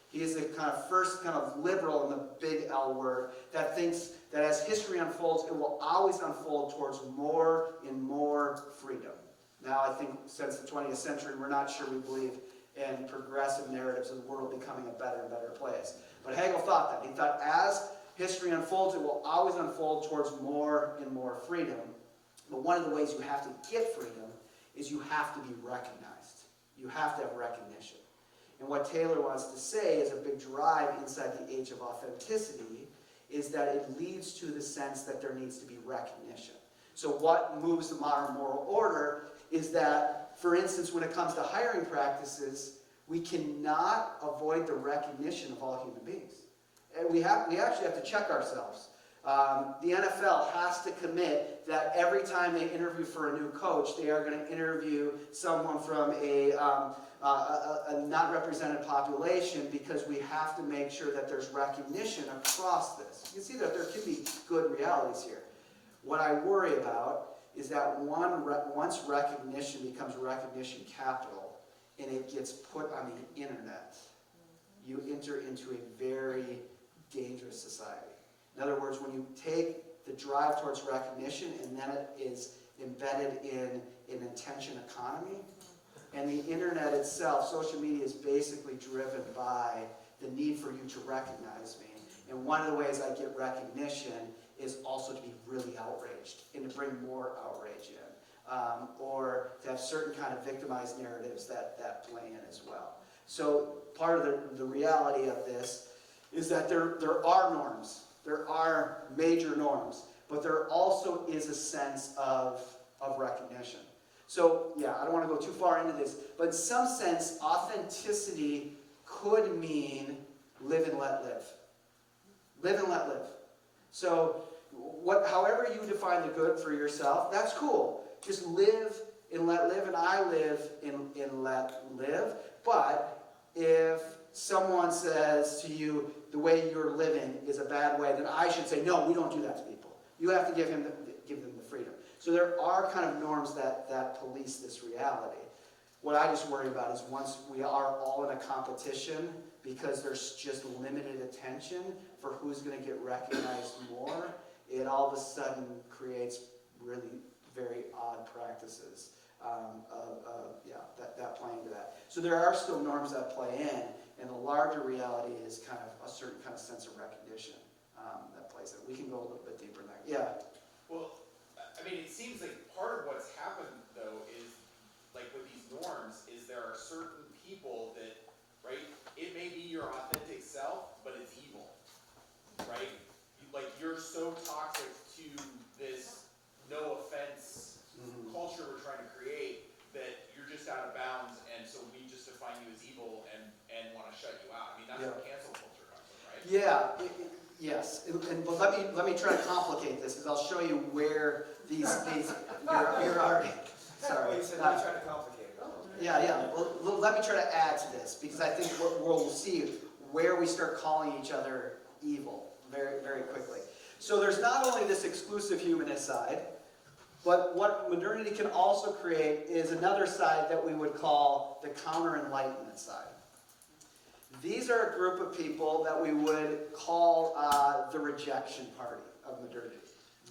He is the kind of first kind of liberal in the big L word that thinks that as history unfolds, it will always unfold towards more and more freedom. Now, I think since the 20th century, we're not sure we believe in progressive narratives of the world becoming a better and better place. But Hegel thought that. He thought as history unfolds, it will always unfold towards more and more freedom. But one of the ways you have to get freedom is you have to be recognized. You have to have recognition. And what Taylor wants to say is a big drive inside the age of authenticity is that it leads to the sense that there needs to be recognition. So what moves the modern moral order is that, for instance, when it comes to hiring practices, we cannot avoid the recognition of all human beings. And we actually have to check ourselves. The NFL has to commit that every time they interview for a new coach, they are going to interview someone from a not represented population because we have to make sure that there's recognition across this. You can see that there can be good realities here. What I worry about is that once recognition becomes recognition capital and it gets put on the internet, you enter into a very dangerous society. In other words, when you take the drive towards recognition and then it is embedded in an attention economy, and the internet itself, social media is basically driven by the need for you to recognize me. And one of the ways I get recognition is also to be really outraged and to bring more outrage in. Or to have certain kind of victimized narratives that play in as well. So part of the reality of this is that there are norms. There are major norms. But there also is a sense of recognition. So, yeah, I don't want to go too far into this, but in some sense, authenticity could mean live and let live. Live and let live. So, however you define the good for yourself, that's cool. Just live and let live, and I live and let live. But if someone says to you, the way you're living is a bad way, then I should say, no, we don't do that to people. You have to give them the freedom. So there are kind of norms that police this reality. What I just worry about is once we are all in a competition, because there's just limited attention for who's going to get recognized more, it all of a sudden creates really very odd practices that play into that. So there are still norms that play in, and the larger reality is kind of a certain kind of sense of recognition that plays in. We can go a little bit deeper in that. Yeah. Well, I mean, it seems like part of what's happened, though, is, like with these norms, is there are certain people that, right, it may be your authentic self, but it's evil, right? Like, you're so toxic to this no offense culture we're trying to create that you're just out of bounds, and so we just define you as evil and want to shut you out. I mean, that's where cancel culture comes from, right? Yeah. Yes, but let me try to complicate this, because I'll show you where these you're already. Sorry. You said let me try to complicate it. Yeah. Well, let me try to add to this, because I think we'll see where we start calling each other evil very, very quickly. So there's not only this exclusive humanist side, but what modernity can also create is another side that we would call the counter-enlightenment side. These are a group of people that we would call the rejection party of modernity.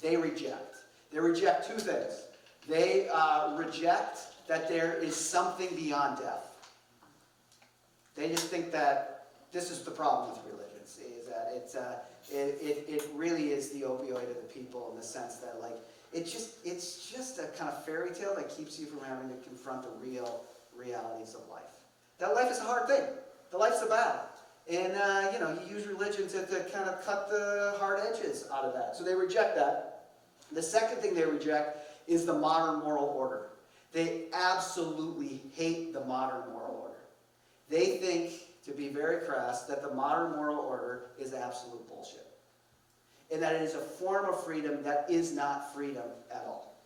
They reject. They reject two things. They reject that there is something beyond death. They just think that this is the problem with religion, see, is that it really is the opioid of the people, in the sense that, like, it's just a kind of fairy tale that keeps you from having to confront the real realities of life. That life is a hard thing. The life's a battle. And, you use religion to kind of cut the hard edges out of that. So they reject that. The second thing they reject is the modern moral order. They absolutely hate the modern moral order. They think, to be very crass, that the modern moral order is absolute bullshit. And that it is a form of freedom that is not freedom at all.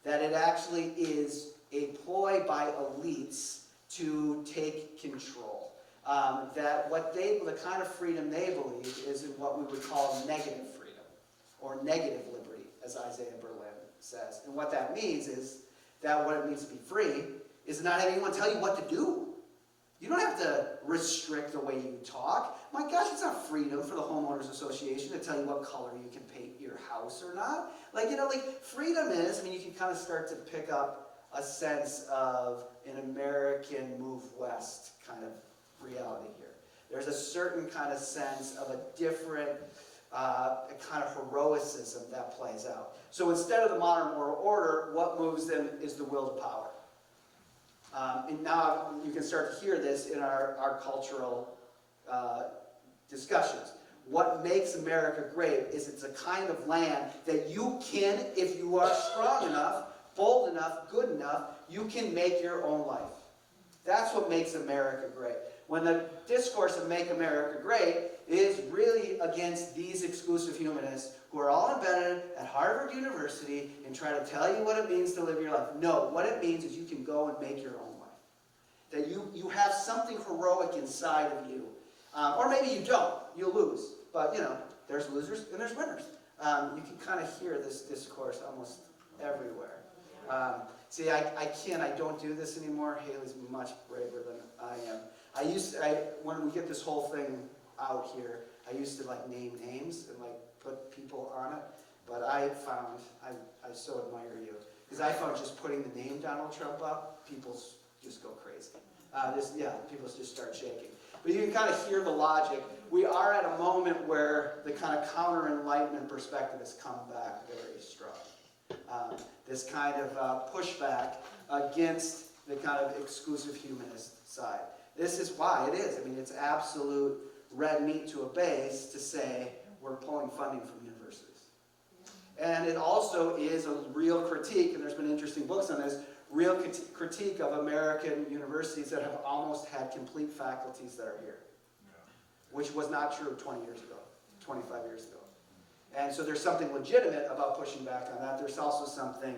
That it actually is a ploy by elites to take control. That the kind of freedom they believe is in what we would call negative freedom, or negative liberty, as Isaiah Berlin says. And what that means is that what it means to be free is not having anyone tell you what to do. You don't have to restrict the way you talk. My gosh, it's not freedom for the homeowners association to tell you what color you can paint your house or not. Freedom is, you can kind of start to pick up a sense of an American move west kind of reality here. There's a certain kind of sense of a different kind of heroicism that plays out. So instead of the modern moral order, what moves them is the will to power. And now you can start to hear this in our cultural discussions. What makes America great is it's a kind of land that you can, if you are strong enough, bold enough, good enough, you can make your own life. That's what makes America great. When the discourse of Make America Great is really against these exclusive humanists who are all embedded at Harvard University and try to tell you what it means to live your life. No, what it means is you can go and make your own life. That you have something heroic inside of you. Or maybe you don't. You'll lose. But, there's losers and there's winners. You can kind of hear this discourse almost everywhere. See, I don't do this anymore. Haley's much braver than I am. When we get this whole thing out here, I used to name names and put people on it. But I found, I so admire you. Because I found just putting the name Donald Trump up, people just go crazy. People just start shaking. But you can kind of hear the logic. We are at a moment where the kind of counter-enlightenment perspective has come back very strong. This kind of pushback against the kind of exclusive humanist side. This is why it is. It's absolute red meat to a base to say we're pulling funding from universities. And it also is a real critique, and there's been interesting books on this, real critique of American universities that have almost had complete faculties that are here. Which was not true 20 years ago, 25 years ago. And so there's something legitimate about pushing back on that. There's also something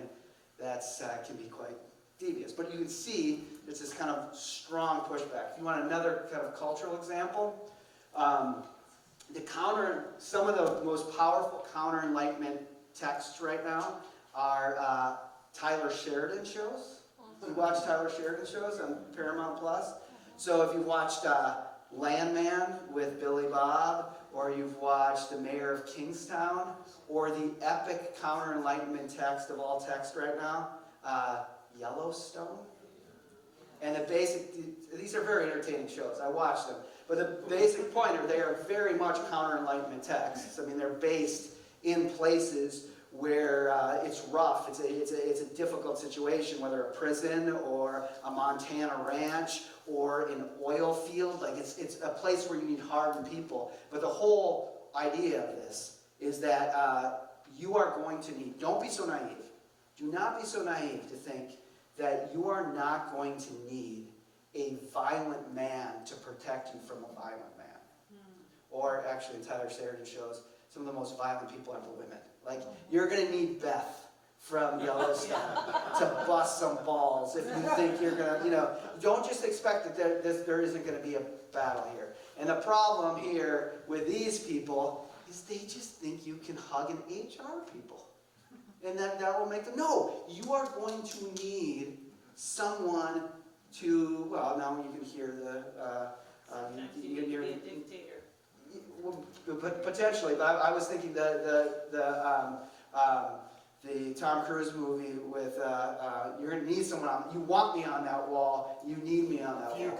that can be quite devious. But you can see it's this kind of strong pushback. If you want another kind of cultural example, some of the most powerful counter-enlightenment texts right now are Tyler Sheridan shows. You watch Tyler Sheridan shows on Paramount Plus? So if you watched Landman with Billy Bob, or you've watched The Mayor of Kingstown, or the epic counter-enlightenment text of all text right now, Yellowstone. And these are very entertaining shows. I watch them. But the basic point are they are very much counter-enlightenment texts. I mean, they're based in places where it's rough. It's a difficult situation, whether a prison or a Montana ranch or an oil field. Like it's a place where you need hardened people. But the whole idea of this is that you are going to need, don't be so naive. Do not be so naive to think that you are not going to need a violent man to protect you from a violent man. Or actually, in Tyler Sheridan shows, some of the most violent people are the women. Like, you're going to need Beth from Yellowstone to bust some balls if you think you're going to, don't just expect that there isn't going to be a battle here. And the problem here with these people is they just think you can hug and HR people. And that will make them, no, you are going to need someone to, well, now you can hear You need to be a dictator. well, potentially, but I was thinking the Tom Cruise movie with you're going to need someone on, you want me on that wall, you need me on that wall.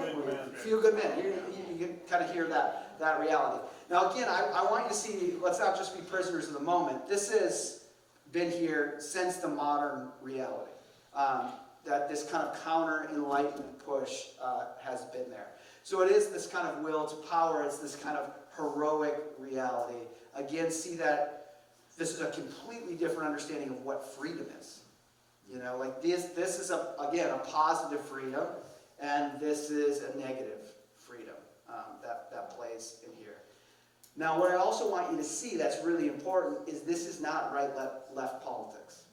Few good men. You can kind of hear that reality. Now again, I want you to see, let's not just be prisoners of the moment. This has been here since the modern reality. That this kind of counter-enlightenment push has been there. So it is this kind of will to power, it's this kind of heroic reality. Again, see that this is a completely different understanding of what freedom is. Like this is, again, a positive freedom, and this is a negative freedom that plays in here. Now, what I also want you to see that's really important is this is not right-left politics.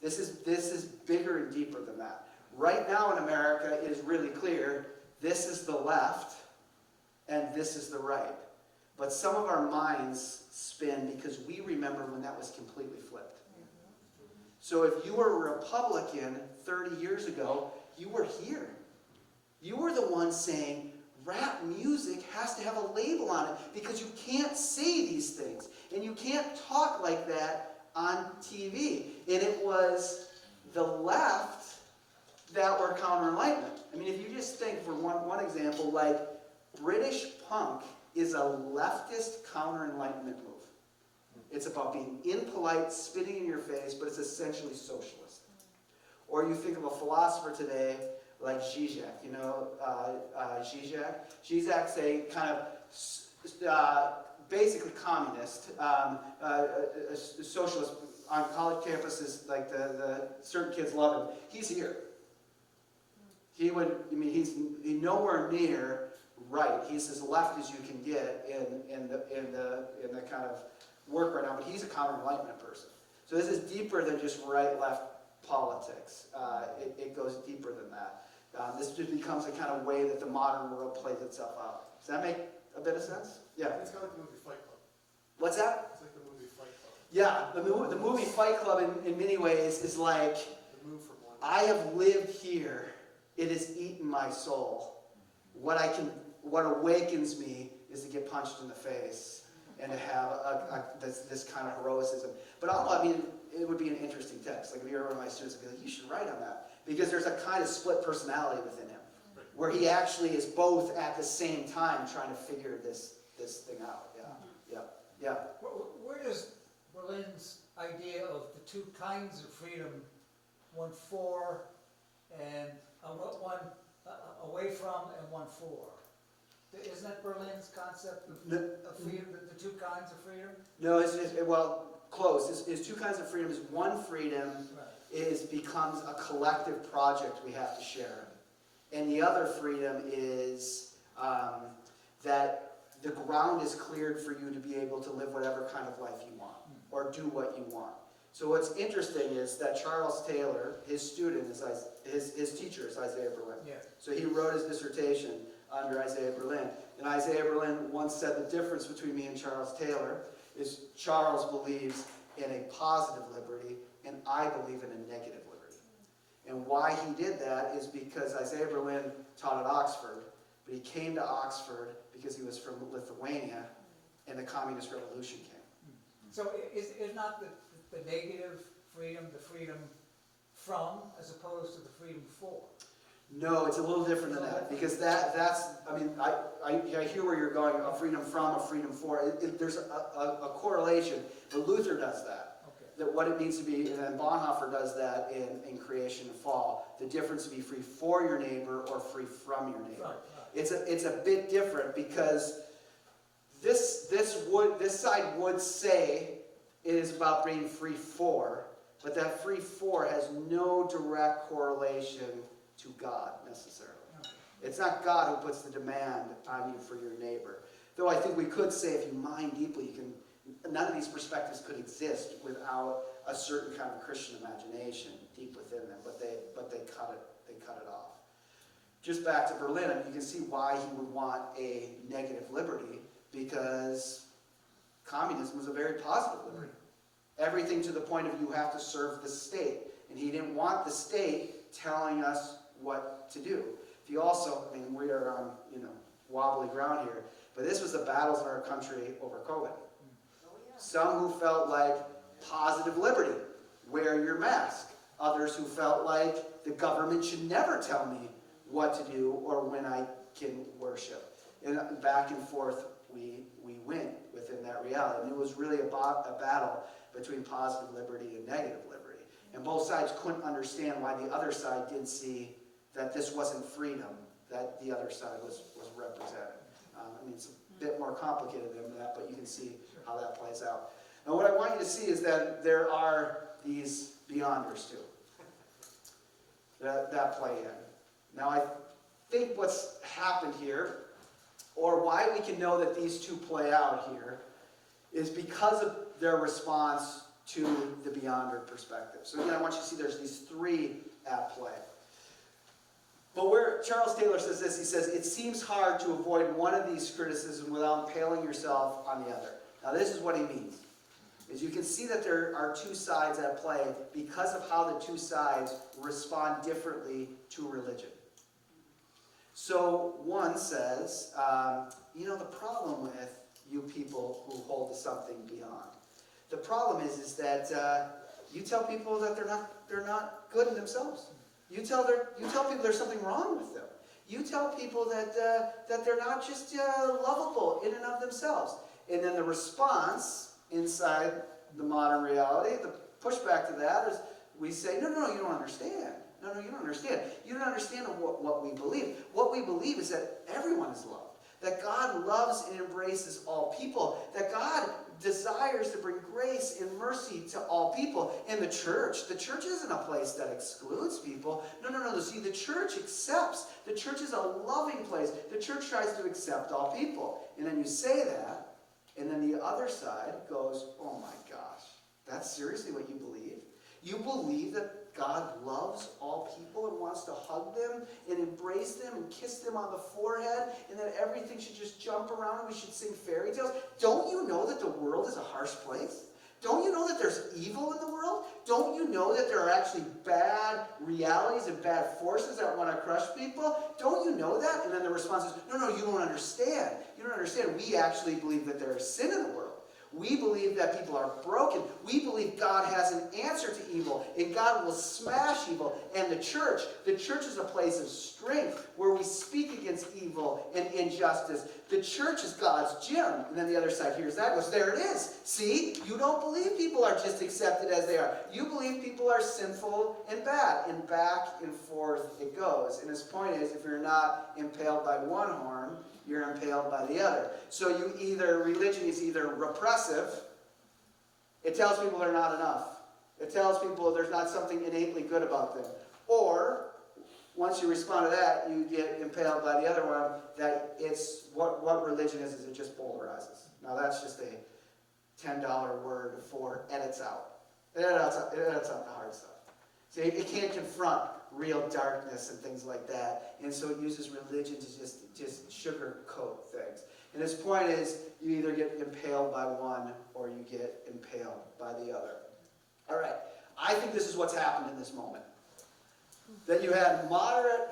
This is bigger and deeper than that. Right now in America, it is really clear this is the left and this is the right. But some of our minds spin because we remember when that was completely flipped. So if you were a Republican 30 years ago, you were here. You were the one saying, rap music has to have a label on it because you can't say these things. And you can't talk like that on TV. And it was the left that were counter-enlightenment. I mean, if you just think, for one example, like British punk is a leftist counter-enlightenment move. It's about being impolite, spitting in your face, but it's essentially socialist. Or you think of a philosopher today like Zizek, Zizek? Zizek's a kind of basically communist, a socialist on college campuses, like the certain kids love him. He's here. He's nowhere near right. He's as left as you can get in the kind of work right now, but he's a counter-enlightenment person. So this is deeper than just right-left politics. It goes deeper than that. This just becomes a kind of way that the modern world plays itself out. Does that make a bit of sense? Yeah. It's kind of like the movie Fight Club. What's that? It's like the movie Fight Club. Yeah, the movie Fight Club in many ways is like, The move from one. I have lived here. It has eaten my soul. What awakens me is to get punched in the face and to have this kind of heroicism. But it would be an interesting text. Like if you were one of my students, I'd be like, you should write on that. Because there's a kind of split personality within him, where he actually is both at the same time trying to figure this thing out. Yeah. Where does Berlin's idea of the two kinds of freedom, one for and one away from and one for? Isn't that Berlin's concept of freedom, the two kinds of freedom? No, close. His two kinds of freedom is one freedom becomes a collective project we have to share. And the other freedom is that the ground is cleared for you to be able to live whatever kind of life you want or do what you want. So what's interesting is that Charles Taylor, his student, his teacher is Isaiah Berlin. Yeah. So he wrote his dissertation under Isaiah Berlin. And Isaiah Berlin once said the difference between me and Charles Taylor is Charles believes in a positive liberty and I believe in a negative liberty. And why he did that is because Isaiah Berlin taught at Oxford, but he came to Oxford because he was from Lithuania, and the communist revolution came. So is not the negative freedom the freedom from as opposed to the freedom for? No, it's a little different than that, because that's, I mean, I hear where you're going, a freedom from, a freedom for. There's a correlation, but Luther does that. Okay. That what it means to be, and then Bonhoeffer does that in Creation and Fall, the difference to be free for your neighbor or free from your neighbor. Right. It's a bit different, because this side would say it is about being free for, but that free for has no direct correlation to God necessarily. Okay. It's not God who puts the demand on you for your neighbor. Though I think we could say, if you mind deeply, none of these perspectives could exist without a certain kind of Christian imagination deep within them, but they cut it off. Just back to Berlin, I mean, you can see why he would want a negative liberty, because communism was a very positive liberty. Everything to the point of you have to serve the state. And he didn't want the state telling us what to do. If you also, I mean, we are on, wobbly ground here, but this was the battles in our country over COVID. Some who felt like positive liberty, wear your mask. Others who felt like the government should never tell me what to do or when I can worship. And back and forth we went within that reality. And it was really a battle between positive liberty and negative liberty. And both sides couldn't understand why the other side didn't see that this wasn't freedom that the other side was representing. I mean, it's a bit more complicated than that, but you can see how that plays out. Now, what I want you to see is that there are these beyonders too that play in. Now, I think what's happened here, or why we can know that these two play out here, is because of their response to the beyonder perspective. So again, I want you to see there's these three at play. But where Charles Taylor says this, he says, it seems hard to avoid one of these criticisms without impaling yourself on the other. Now this is what he means. Is you can see that there are two sides at play because of how the two sides respond differently to religion. So one says, the problem with you people who hold to something beyond, the problem is that you tell people that they're not good in themselves. You tell people there's something wrong with them. You tell people that they're not just lovable in and of themselves. And then the response inside the modern reality, the pushback to that is we say, no, you don't understand. No, you don't understand. You don't understand what we believe. What we believe is that everyone is loved. That God loves and embraces all people. That God desires to bring grace and mercy to all people. And the church isn't a place that excludes people. No. See, the church accepts. The church is a loving place. The church tries to accept all people. And then you say that, and then the other side goes, oh my gosh, that's seriously what you believe? You believe that God loves all people and wants to hug them and embrace them and kiss them on the forehead, and that everything should just jump around and we should sing fairy tales? Don't you know that the world is a harsh place? Don't you know that there's evil in the world? Don't you know that there are actually bad realities and bad forces that want to crush people? Don't you know that? And then the response is, no, you don't understand. You don't understand. We actually believe that there is sin in the world. We believe that people are broken. We believe God has an answer to evil, and God will smash evil. And the church is a place of strength where we speak against evil and injustice. The church is God's gym. And then the other side hears that and goes, there it is. See, you don't believe people are just accepted as they are. You believe people are sinful and bad. And back and forth it goes. And his point is, if you're not impaled by one horn, you're impaled by the other. So religion is either repressive, it tells people they're not enough. It tells people there's not something innately good about them. Or, once you respond to that, you get impaled by the other one, that it's, what religion is it just polarizes. Now that's just a $10 word for edits out. It edits out the hard stuff. See, it can't confront real darkness and things like that. And so it uses religion to just sugarcoat things. And his point is, you either get impaled by one or you get impaled by the other. All right. I think this is what's happened in this moment. That you had moderate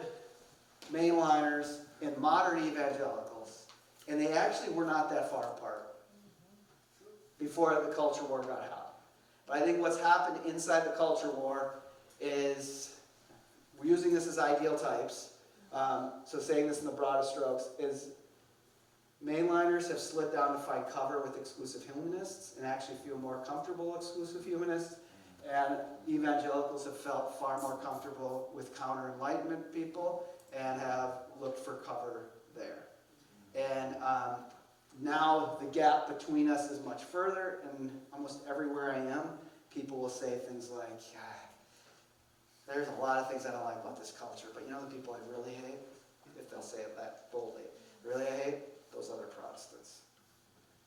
mainliners and modern evangelicals, and they actually were not that far apart. before the culture war got hot. But I think what's happened inside the culture war is, we're using this as ideal types, so saying this in the broadest strokes, is mainliners have slid down to find cover with exclusive humanists and actually feel more comfortable exclusive humanists, and evangelicals have felt far more comfortable with counter-enlightenment people and have looked for cover there. And now the gap between us is much further, and almost everywhere I am, people will say things like, there's a lot of things I don't like about this culture, but you know the people I really hate? If they'll say it that boldly. Really I hate? Those other Protestants.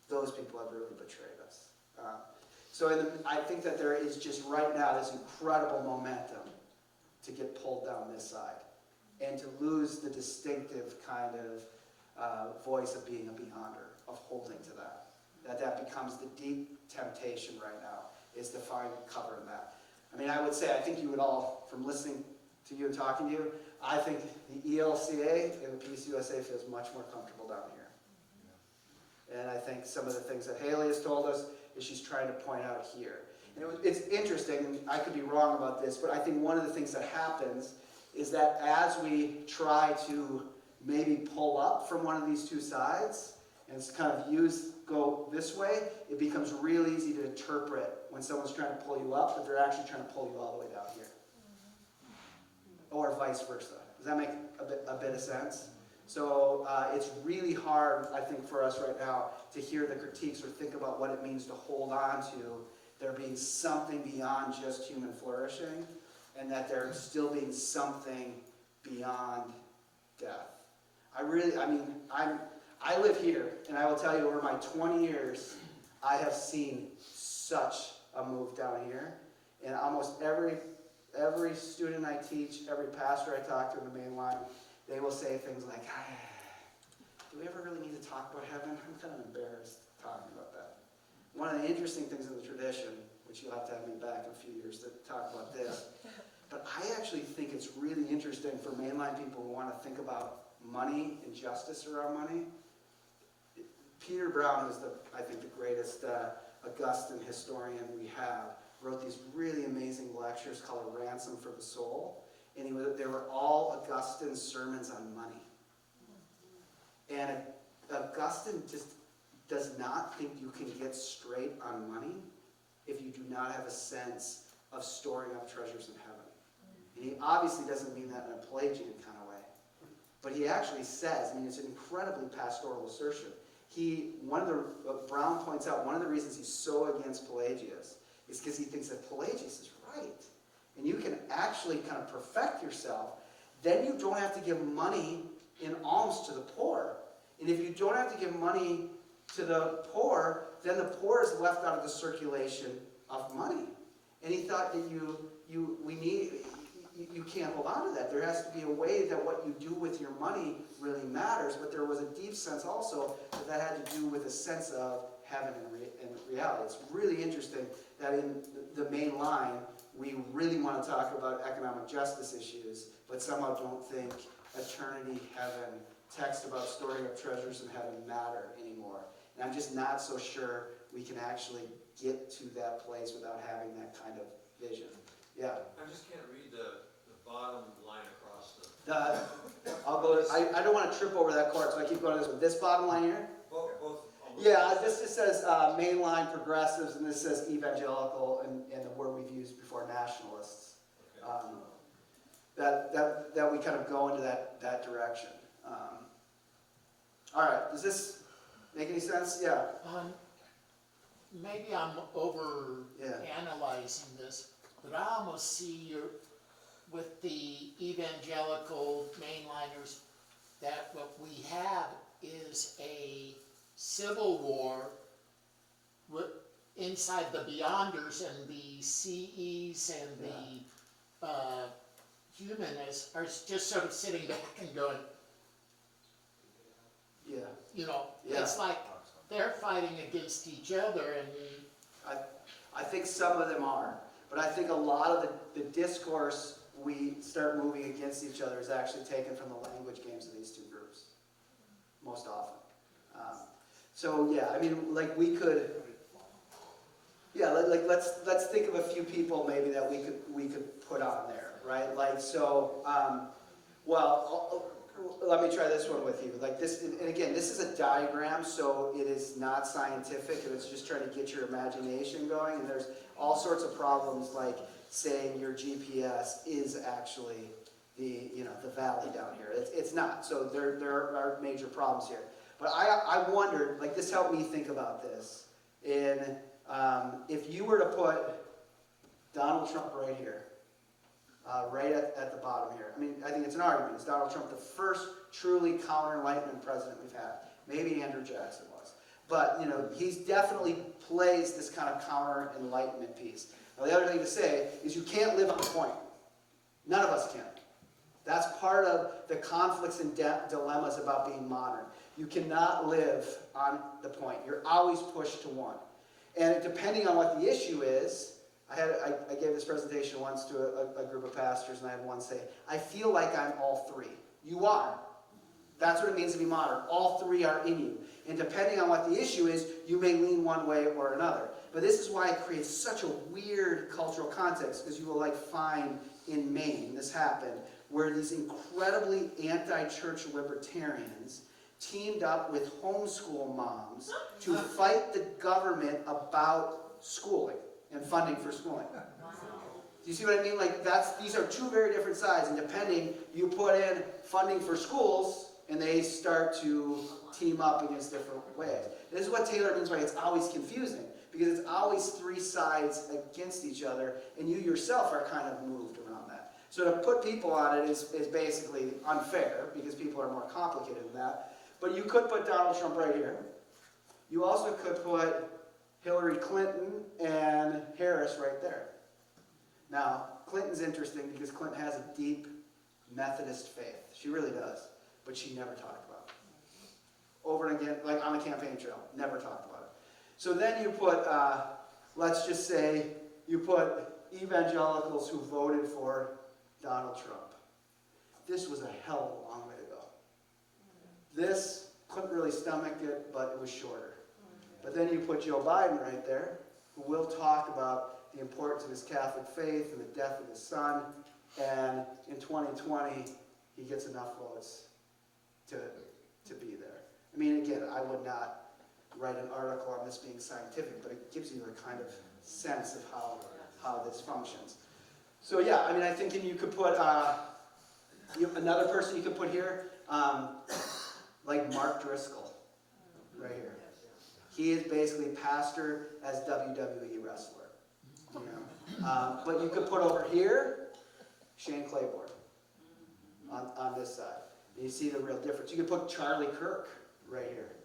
Those people have really betrayed us. I think that there is just right now this incredible momentum to get pulled down this side and to lose the distinctive kind of voice of being a beyonder, of holding to that. That becomes the deep temptation right now, is to find cover in that. I mean, I would say, I think you would all, from listening to you and talking to you, I think the ELCA and the PCUSA feels much more comfortable down here. And I think some of the things that Haley has told us is she's trying to point out here. And it's interesting, and I could be wrong about this, but I think one of the things that happens is that as we try to maybe pull up from one of these two sides, and it's kind of go this way, it becomes real easy to interpret when someone's trying to pull you up, but they're actually trying to pull you all the way down here. Or vice versa. Does that make a bit of sense? So it's really hard, I think, for us right now to hear the critiques or think about what it means to hold on to there being something beyond just human flourishing, and that there still being something beyond death. I live here, and I will tell you, over my 20 years, I have seen such a move down here. And almost every student I teach, every pastor I talk to in the main line, they will say things like, do we ever really need to talk about heaven? I'm kind of embarrassed talking about that. One of the interesting things in the tradition, which you'll have to have me back in a few years to talk about this, but I actually think it's really interesting for mainline people who want to think about money and justice around money. Peter Brown is, I think, the greatest Augustine historian we have. Wrote these really amazing lectures called A Ransom for the Soul. And they were all Augustine's sermons on money. And Augustine just does not think you can get straight on money if you do not have a sense of storing up treasures in heaven. And he obviously doesn't mean that in a Pelagian kind of way. But he actually says, it's an incredibly pastoral assertion. Brown points out, one of the reasons he's so against Pelagius is because he thinks that Pelagius is right. And you can actually kind of perfect yourself. Then you don't have to give money in alms to the poor. And if you don't have to give money to the poor, then the poor is left out of the circulation of money. And he thought that you can't hold on to that. There has to be a way that what you do with your money really matters, but there was a deep sense also that had to do with a sense of heaven and reality. It's really interesting that in the main line, we really want to talk about economic justice issues, but somehow don't think eternity, heaven, text about storing up treasures in heaven matter anymore. And I'm just not so sure we can actually get to that place without having that kind of vision. Yeah? I just can't read the bottom line across I don't want to trip over that chord, so I keep going to this one. This bottom line here? both. Yeah, this just says mainline progressives, and this says evangelical, and the word we've used before, nationalists. Okay. That we kind of go into that direction. All right, does this make any sense? Yeah. Maybe I'm over Yeah. analyzing this, but I almost see with the evangelical mainliners that what we have is a civil war inside the Beyonders, and the CEs and the humanists are just sort of sitting back and going, Yeah. it's like they're fighting against each other, and I think some of them are, but I think a lot of the discourse we start moving against each other is actually taken from the language games of these two groups, most often. So yeah, we could, Yeah, let's think of a few people maybe that we could put on there, right? Like so, let me try this one with you. Like this, and again, this is a diagram, so it is not scientific, and it's just trying to get your imagination going. And there's all sorts of problems, like saying your GPS is actually the valley down here. It's not. So there are major problems here. But I wondered, like this helped me think about this. If you were to put Donald Trump right here, right at the bottom here. I mean, I think it's an argument. Is Donald Trump the first truly counter-enlightenment president we've had? Maybe Andrew Jackson was. But, he's definitely plays this kind of counter-enlightenment piece. Now, the other thing to say is you can't live on the point. None of us can. That's part of the conflicts and dilemmas about being modern. You cannot live on the point. You're always pushed to one. And depending on what the issue is, I gave this presentation once to a group of pastors, and I had one say, I feel like I'm all three. You are. That's what it means to be modern. All three are in you. And depending on what the issue is, you may lean one way or another. But this is why it creates such a weird cultural context, because you will find in Maine, this happened, where these incredibly anti-church libertarians teamed up with homeschool moms to fight the government about schooling and funding for schooling. Do you see what I mean? These are two very different sides, and depending, you put in funding for schools, and they start to team up against different ways. This is what Taylor means by it's always confusing, because it's always three sides against each other, and you yourself are kind of moved around that. So to put people on it is basically unfair, because people are more complicated than that. But you could put Donald Trump right here. You also could put Hillary Clinton and Harris right there. Now, Clinton's interesting because Clinton has a deep Methodist faith. She really does. But she never talked about it. Over and again, like on the campaign trail, never talked about it. So then you put, let's just say, you put evangelicals who voted for Donald Trump. This was a hell of a long way to go. This couldn't really stomach it, but it was shorter. But then you put Joe Biden right there, who will talk about the importance of his Catholic faith and the death of his son. And in 2020, he gets enough votes to be there. I mean, again, I would not write an article on this being scientific, but it gives you a kind of sense of how this functions. So yeah, I mean, I think you could put another person you could put here, like Mark Driscoll, right here. He is basically pastor as WWE wrestler. But you could put over here Shane Claiborne on this side. And you see the real difference. You could put Charlie Kirk right here,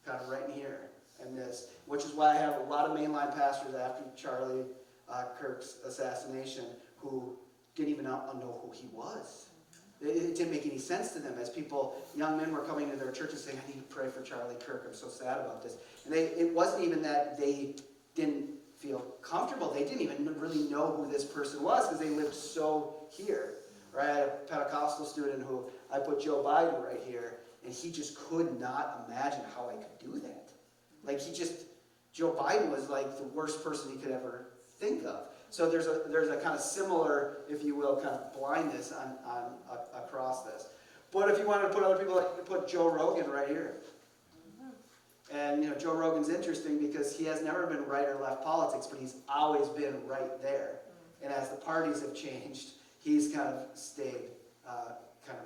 kind of right in here, and this, which is why I have a lot of mainline pastors after Charlie Kirk's assassination who didn't even know who he was. It didn't make any sense to them as young men were coming to their churches saying, I need to pray for Charlie Kirk, I'm so sad about this. And it wasn't even that they didn't feel comfortable, they didn't even really know who this person was because they lived so here. Right? I had a Pentecostal student who I put Joe Biden right here, and he just could not imagine how I could do that. Joe Biden was like the worst person he could ever think of. So there's a kind of similar, if you will, kind of blindness on across this. But if you wanted to put other people, like you could put Joe Rogan right here. And Joe Rogan's interesting because he has never been right or left politics, but he's always been right there. And as the parties have changed, he's kind of stayed kind of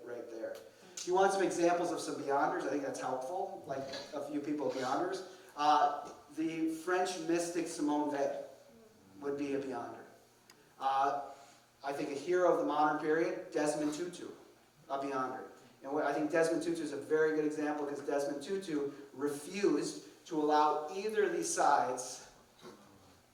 right there. If you want some examples of some Beyonders, I think that's helpful, like a few people Beyonders. The French mystic Simone Weil would be a Beyonder. I think a hero of the modern period, Desmond Tutu, a Beyonder. And I think Desmond Tutu is a very good example because Desmond Tutu refused to allow either of these sides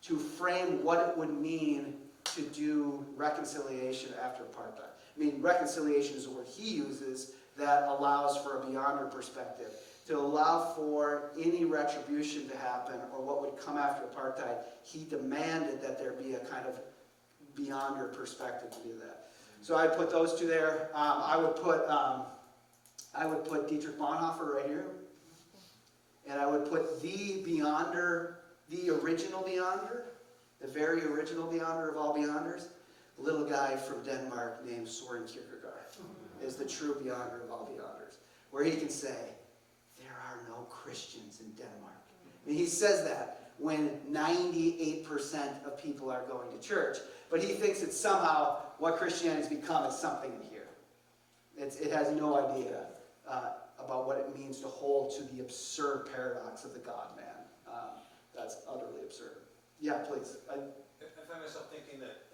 to frame what it would mean to do reconciliation after apartheid. I mean, reconciliation is a word he uses that allows for a Beyonder perspective. To allow for any retribution to happen or what would come after apartheid, he demanded that there be a kind of Beyonder perspective to do that. So I'd put those two there. I would put Dietrich Bonhoeffer right here. And I would put the The original Beyonder, the very original Beyonder of all Beyonders, a little guy from Denmark named Soren Kierkegaard is the true Beyonder of all Beyonders, where he can say, there are no Christians in Denmark. And he says that when 98% of people are going to church, but he thinks that somehow what Christianity's become is something in here. It has no idea about what it means to hold to the absurd paradox of the God-man. That's utterly absurd. Yeah, please. I find myself thinking that,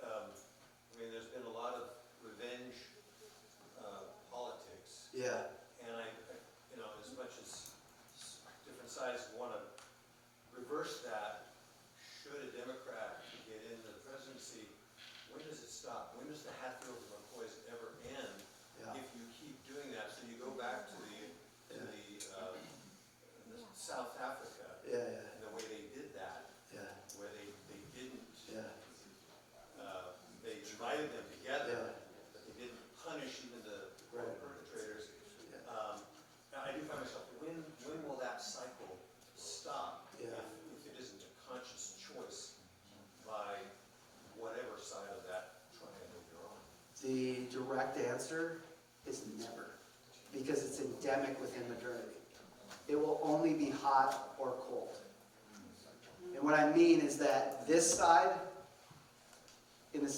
there's been a lot of revenge politics. Yeah. And as much as different sides want to reverse that, should a Democrat get into the presidency, when does it stop? When does the Hatfields and McCoys ever end? Yeah. If you keep doing that, so you go back to the South Africa, Yeah, yeah, and the way they did that, yeah, where they didn't, yeah, they united them together, yeah. but they didn't punish even the Right. perpetrators. Yeah. I do find myself, when will that cycle stop? Yeah. If it isn't a conscious choice by whatever side of that triangle you're on. The direct answer is never, because it's endemic within modernity. It will only be hot or cold. And what I mean is that this side, in the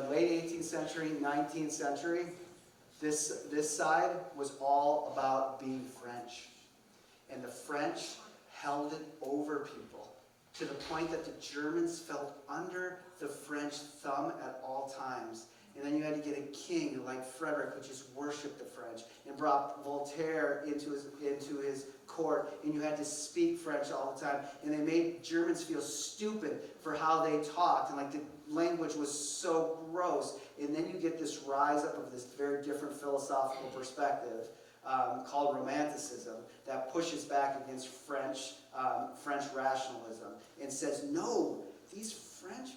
late 18th century, 19th century, this side was all about being French. And the French held it over people to the point that the Germans felt under the French thumb at all times. And then you had to get a king like Frederick who just worshipped the French and brought Voltaire into his court, and you had to speak French all the time. And they made Germans feel stupid for how they talked, and like the language was so gross. And then you get this rise up of this very different philosophical perspective called Romanticism that pushes back against French rationalism and says, no, these French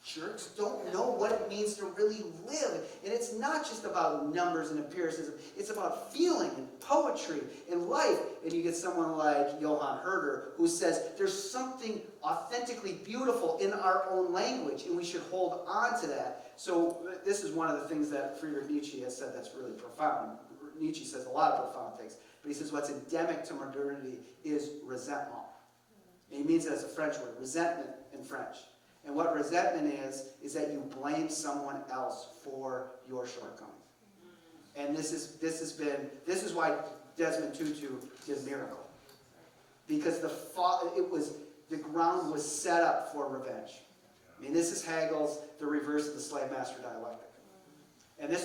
jerks don't know what it means to really live. And it's not just about numbers and empiricism. It's about feeling and poetry and life. And you get someone like Johann Herder who says there's something authentically beautiful in our own language, and we should hold on to that. So this is one of the things that Friedrich Nietzsche has said that's really profound. Nietzsche says a lot of profound things, but he says what's endemic to modernity is resentment. And he means it as a French word, resentment in French. And what resentment is that you blame someone else for your shortcomings. And this is why Desmond Tutu did Miracle. Because the ground was set up for revenge. I mean, this is Hegel's The Reverse of the Slave Master Dialectic. And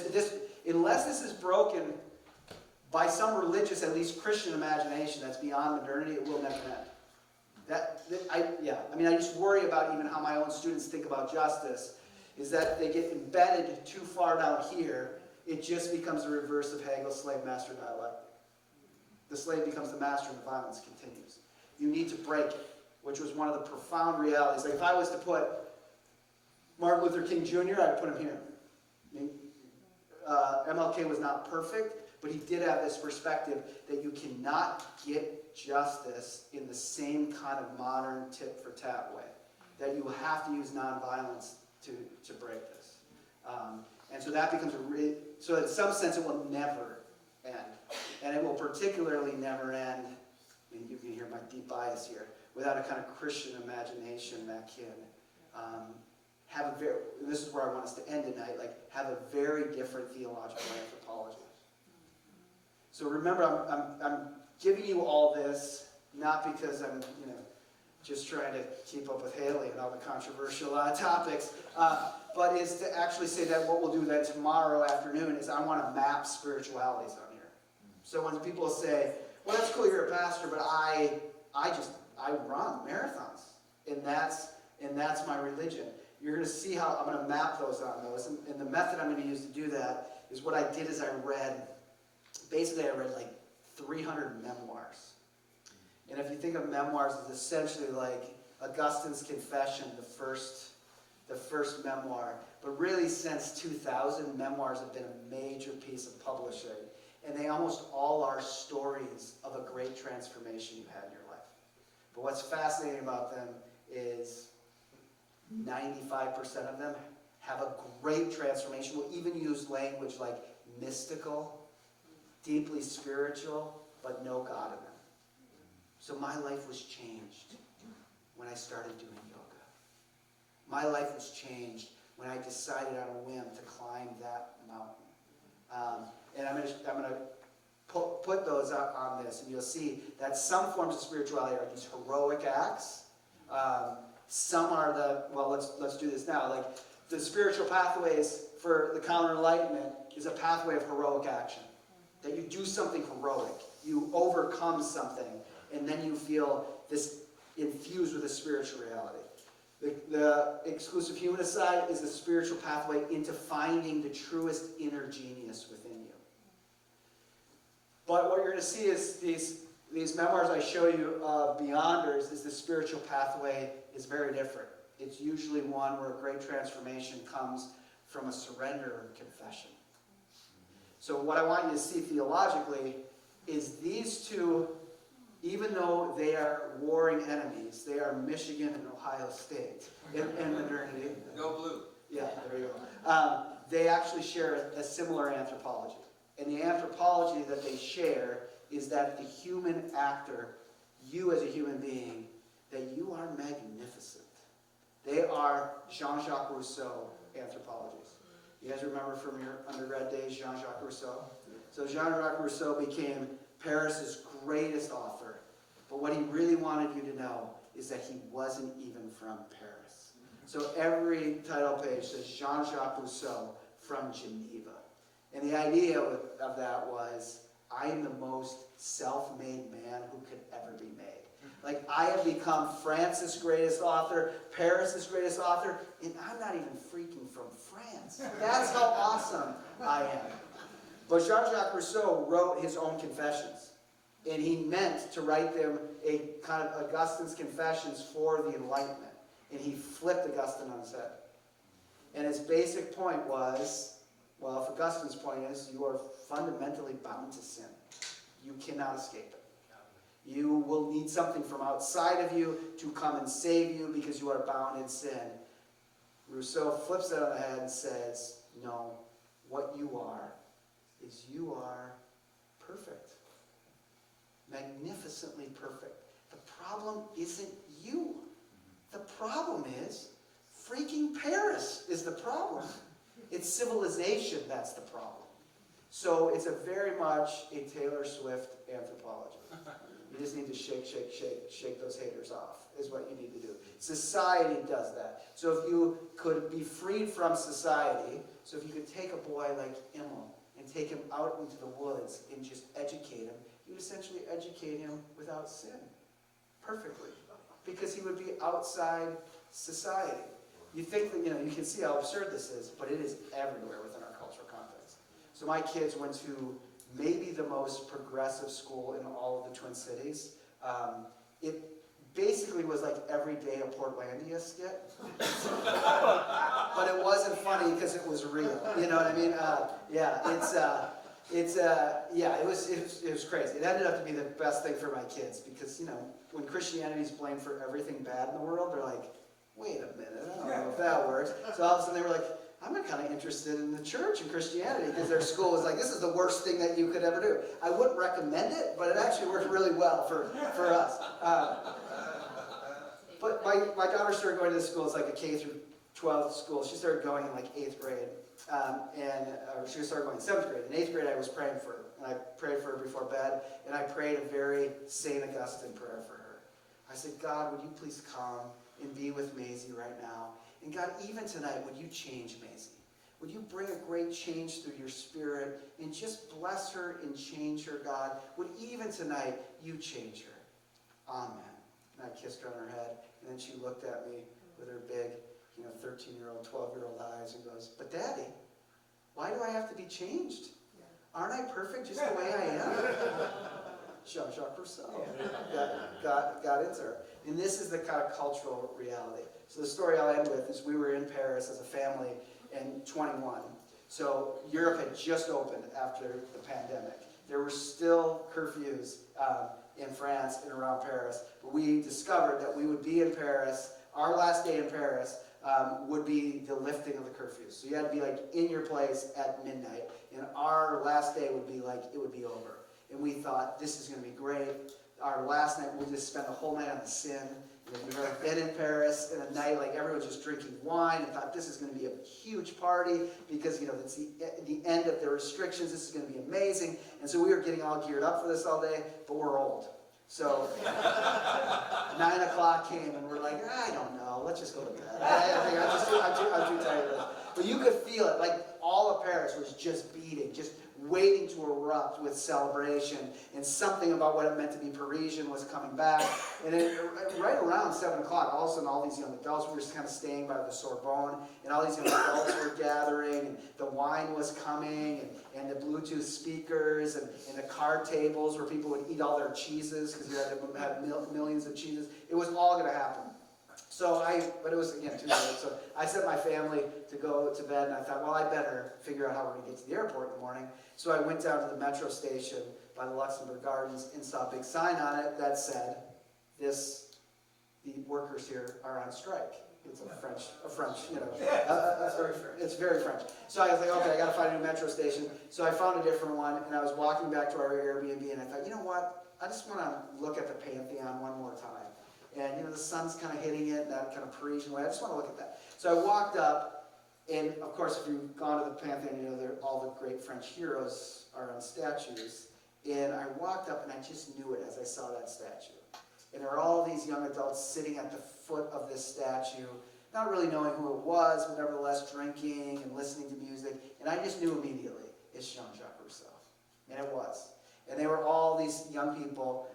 unless this is broken by some religious, at least Christian imagination that's beyond modernity, it will never end. I just worry about even how my own students think about justice, is that they get embedded too far down here, it just becomes the reverse of Hegel's slave-master dialectic. The slave becomes the master and the violence continues. You need to break it, which was one of the profound realities. Like if I was to put Martin Luther King Jr., I'd put him here. I mean, MLK was not perfect, but he did have this perspective that you cannot get justice in the same kind of modern tit-for-tat way. That you have to use nonviolence to break this. And so that becomes so in some sense it will never end. And it will particularly never end, I mean, you can hear my deep bias here, without a kind of Christian imagination that can have a very, this is where I want us to end tonight, like have a very different theological anthropology. So remember, I'm giving you all this, not because I'm, just trying to keep up with Haley and all the controversial topics, but is to actually say that what we'll do then tomorrow afternoon is I want to map spiritualities on here. So when people say, well, that's cool, you're a pastor, but I run marathons, and that's my religion. You're going to see how I'm going to map those on those, and the method I'm going to use to do that is what I did is I read like 300 memoirs. And if you think of memoirs as essentially like Augustine's Confession, the first memoir, but really since 2000, memoirs have been a major piece of publishing. And they almost all are stories of a great transformation you had in your life. But what's fascinating about them is 95% of them have a great transformation. We'll even use language like mystical, deeply spiritual, but no God in them. So my life was changed when I started doing yoga. My life was changed when I decided on a whim to climb that mountain. And I'm going to put those up on this, and you'll see that some forms of spirituality are these heroic acts. Some are let's do this now. Like the spiritual pathways for the counter enlightenment is a pathway of heroic action. That you do something heroic, you overcome something, and then you feel this infused with a spiritual reality. The exclusive humanist side is the spiritual pathway into finding the truest inner genius within you. But what you're going to see is these memoirs I show you of Beyonders is the spiritual pathway is very different. It's usually one where a great transformation comes from a surrender and confession. So what I want you to see theologically is these two, even though they are warring enemies, they are Michigan and Ohio State in modernity. Go blue. Yeah, there you go. They actually share a similar anthropology. And the anthropology that they share is that the human actor, you as a human being, that you are magnificent. They are Jean-Jacques Rousseau anthropologies. You guys remember from your undergrad days Jean-Jacques Rousseau? So Jean-Jacques Rousseau became Paris's greatest author. But what he really wanted you to know is that he wasn't even from Paris. So every title page says Jean-Jacques Rousseau from Geneva. And the idea of that was, I am the most self-made man who could ever be made. Like, I have become France's greatest author, Paris's greatest author, and I'm not even freaking from France. That's how awesome I am. But Jean-Jacques Rousseau wrote his own confessions. And he meant to write them a kind of Augustine's confessions for the Enlightenment. And he flipped Augustine on his head. And his basic point was, well, if Augustine's point is, you are fundamentally bound to sin. You cannot escape it. You will need something from outside of you to come and save you because you are bound in sin. Rousseau flips it on the head and says, no, what you are is you are perfect. Magnificently perfect. The problem isn't you. The problem is freaking Paris is the problem. It's civilization that's the problem. So it's a very much a Taylor Swift anthropology. You just need to shake those haters off, is what you need to do. Society does that. So if you could be freed from society, so if you could take a boy like Emil and take him out into the woods and just educate him, you would essentially educate him without sin. Perfectly. Because he would be outside society. You think that, you can see how absurd this is, but it is everywhere within our cultural context. So my kids went to maybe the most progressive school in all of the Twin Cities. It basically was like every day a Portlandia skit. But it wasn't funny because it was real. You know what I mean? It was crazy. It ended up to be the best thing for my kids because, when Christianity's blamed for everything bad in the world, they're like, wait a minute, I don't know if that works. So all of a sudden they were like, I'm kind of interested in the church and Christianity because their school was like, this is the worst thing that you could ever do. I wouldn't recommend it, but it actually worked really well for us. But my daughter started going to this school. It's like a K through 12 school. She started going in like 8th grade. She started going in 7th grade. In 8th grade, I was praying for her. And I prayed for her before bed. And I prayed a very St. Augustine prayer for her. I said, God, would you please come and be with Maisie right now? And God, even tonight, would you change Maisie? Would you bring a great change through your spirit and just bless her and change her, God? Would even tonight you change her? Amen. And I kissed her on her head. And then she looked at me with her big, 13-year-old, 12-year-old eyes and goes, but Daddy, why do I have to be changed? Aren't I perfect just the way I am? Jean-Jacques Rousseau got into her. And this is the kind of cultural reality. So the story I'll end with is we were in Paris as a family in 21. So Europe had just opened after the pandemic. There were still curfews. in France and around Paris. But we discovered that we would be in Paris, our last day in Paris would be the lifting of the curfews. So you had to be like in your place at midnight, and our last day would be like, it would be over. And we thought, this is going to be great. Our last night, we just spent the whole night on the Seine. And if you've ever been in Paris in a night, like everyone's just drinking wine, and thought this is going to be a huge party because, you know, it's the end of the restrictions. This is going to be amazing. And so we were getting all geared up for this all day, but we're old. So 9 o'clock came, and we're like, I don't know, let's just go to bed. I'm too tired of this. But you could feel it, like all of Paris was just beating, just waiting to erupt with celebration, and something about what it meant to be Parisian was coming back. And then right around 7 o'clock, all of a sudden all these young adults, we were just kind of staying by the Sorbonne, and all these young adults were gathering, and the wine was coming, and the Bluetooth speakers, and the card tables where people would eat all their cheeses, because you had to have millions of cheeses. It was all going to happen. But it was, again, too late. So I sent my family to go to bed, and I thought, well, I better figure out how we're going to get to the airport in the morning. So I went down to the metro station by the Luxembourg Gardens and saw a big sign on it that said, the workers here are on strike. It's a French, you know, it's very French. So I was like, okay, I got to find a new metro station. So I found a different one, and I was walking back to our Airbnb, and I thought, you know what? I just want to look at the Pantheon one more time. And, you know, the sun's kind of hitting it, that kind of Parisian way. I just want to look at that. So I walked up, and of course, if you've gone to the Pantheon, you know, all the great French heroes are on statues. And I walked up, and I just knew it as I saw that statue. And there were all these young adults sitting at the foot of this statue, not really knowing who it was, but nevertheless drinking and listening to music. And I just knew immediately, it's Jean-Jacques Rousseau. And it was. And they were all these young people,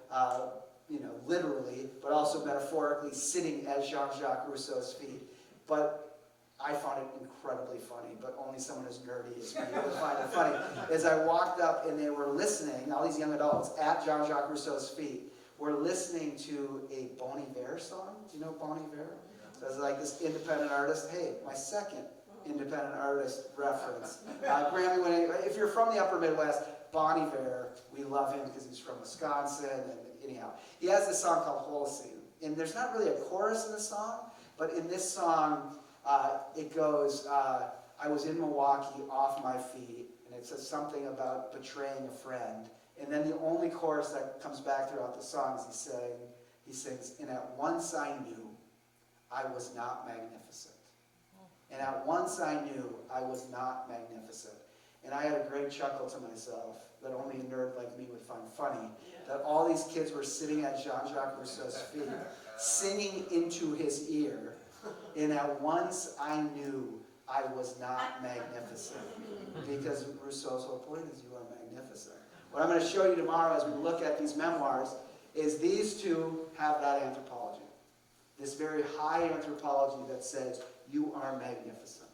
you know, literally, but also metaphorically, sitting at Jean-Jacques Rousseau's feet. But I found it incredibly funny, but only someone as nerdy as me would find it funny. As I walked up and they were listening, all these young adults at Jean-Jacques Rousseau's feet were listening to a Bon Iver song. Do you know Bon Iver? So it's like this independent artist. Hey, my second independent artist reference. Grammy winning. If you're from the upper Midwest, Bon Iver, we love him because he's from Wisconsin. And anyhow, he has this song called Holocene. And there's not really a chorus in the song, but in this song, it goes, I was in Milwaukee off my feet, and it says something about betraying a friend. And then the only chorus that comes back throughout the song is he sings, and at once I knew I was not magnificent. And at once I knew I was not magnificent. And I had a great chuckle to myself that only a nerd like me would find funny, that all these kids were sitting at Jean-Jacques Rousseau's feet, singing into his ear, and at once I knew I was not magnificent. Because Rousseau's whole point is you are magnificent. What I'm going to show you tomorrow as we look at these memoirs is these two have that anthropology. This very high anthropology that says you are magnificent.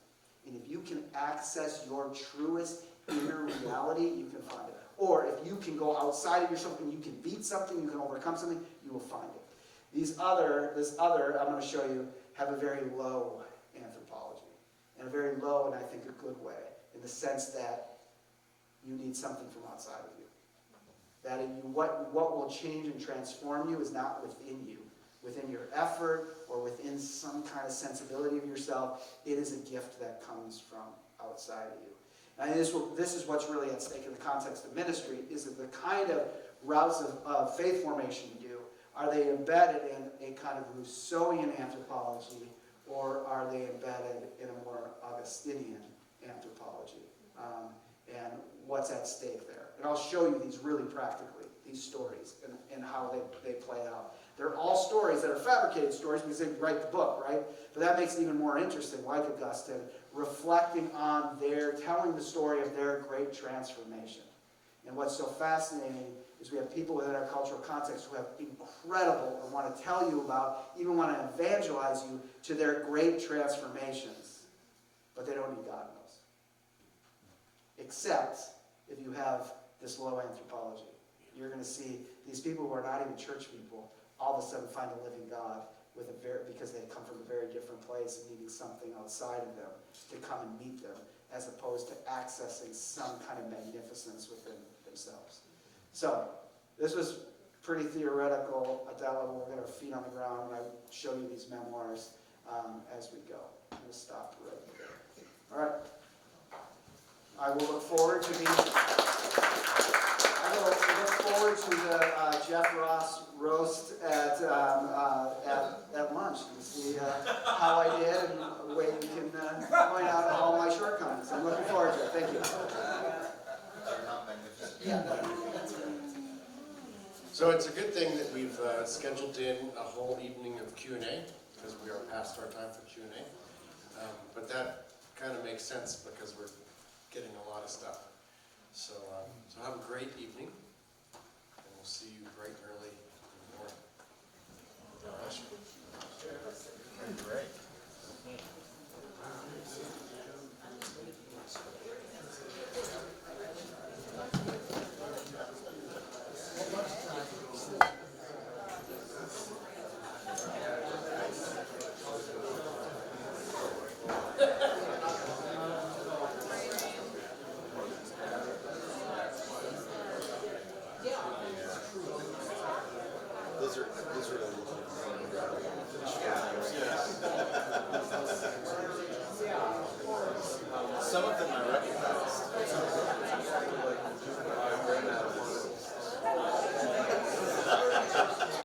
And if you can access your truest inner reality, you can find it. Or if you can go outside of yourself and you can beat something, you can overcome something, you will find it. This other, I'm going to show you, have a very low anthropology. And a very low, and I think a good way, in the sense that you need something from outside of you. That in you, what will change and transform you is not within you, within your effort or within some kind of sensibility of yourself. It is a gift that comes from outside of you. And this is what's really at stake in the context of ministry, is that the kind of routes of faith formation you do, are they embedded in a kind of Rousseauian anthropology, or are they embedded in a more Augustinian anthropology? And what's at stake there? And I'll show you these really practically, these stories, and how they play out. They're all stories that are fabricated stories because they write the book, right? But that makes it even more interesting, like Augustine, reflecting on telling the story of their great transformation. And what's so fascinating is we have people within our cultural context who have incredible, or want to tell you about, even want to evangelize you to their great transformations. But they don't need God in those. Except if you have this low anthropology. You're going to see these people who are not even church people all of a sudden find a living God because they come from a very different place and needing something outside of them to come and meet them, as opposed to accessing some kind of magnificence within themselves. So, this was pretty theoretical. At that level, we're going to feet on the ground, and I show you these memoirs as we go. I'm going to stop right there. All right. I will look forward to the Jeff Ross roast at lunch and see how I did and the way we can point out all my shortcomings. I'm looking forward to it. Thank you. So it's a good thing that we've scheduled in a whole evening of Q&A, because we are past our time for Q&A. But that kind of makes sense because we're getting a lot of stuff. So, so have a great evening, and we'll see you bright and early in the morning. Great. Those are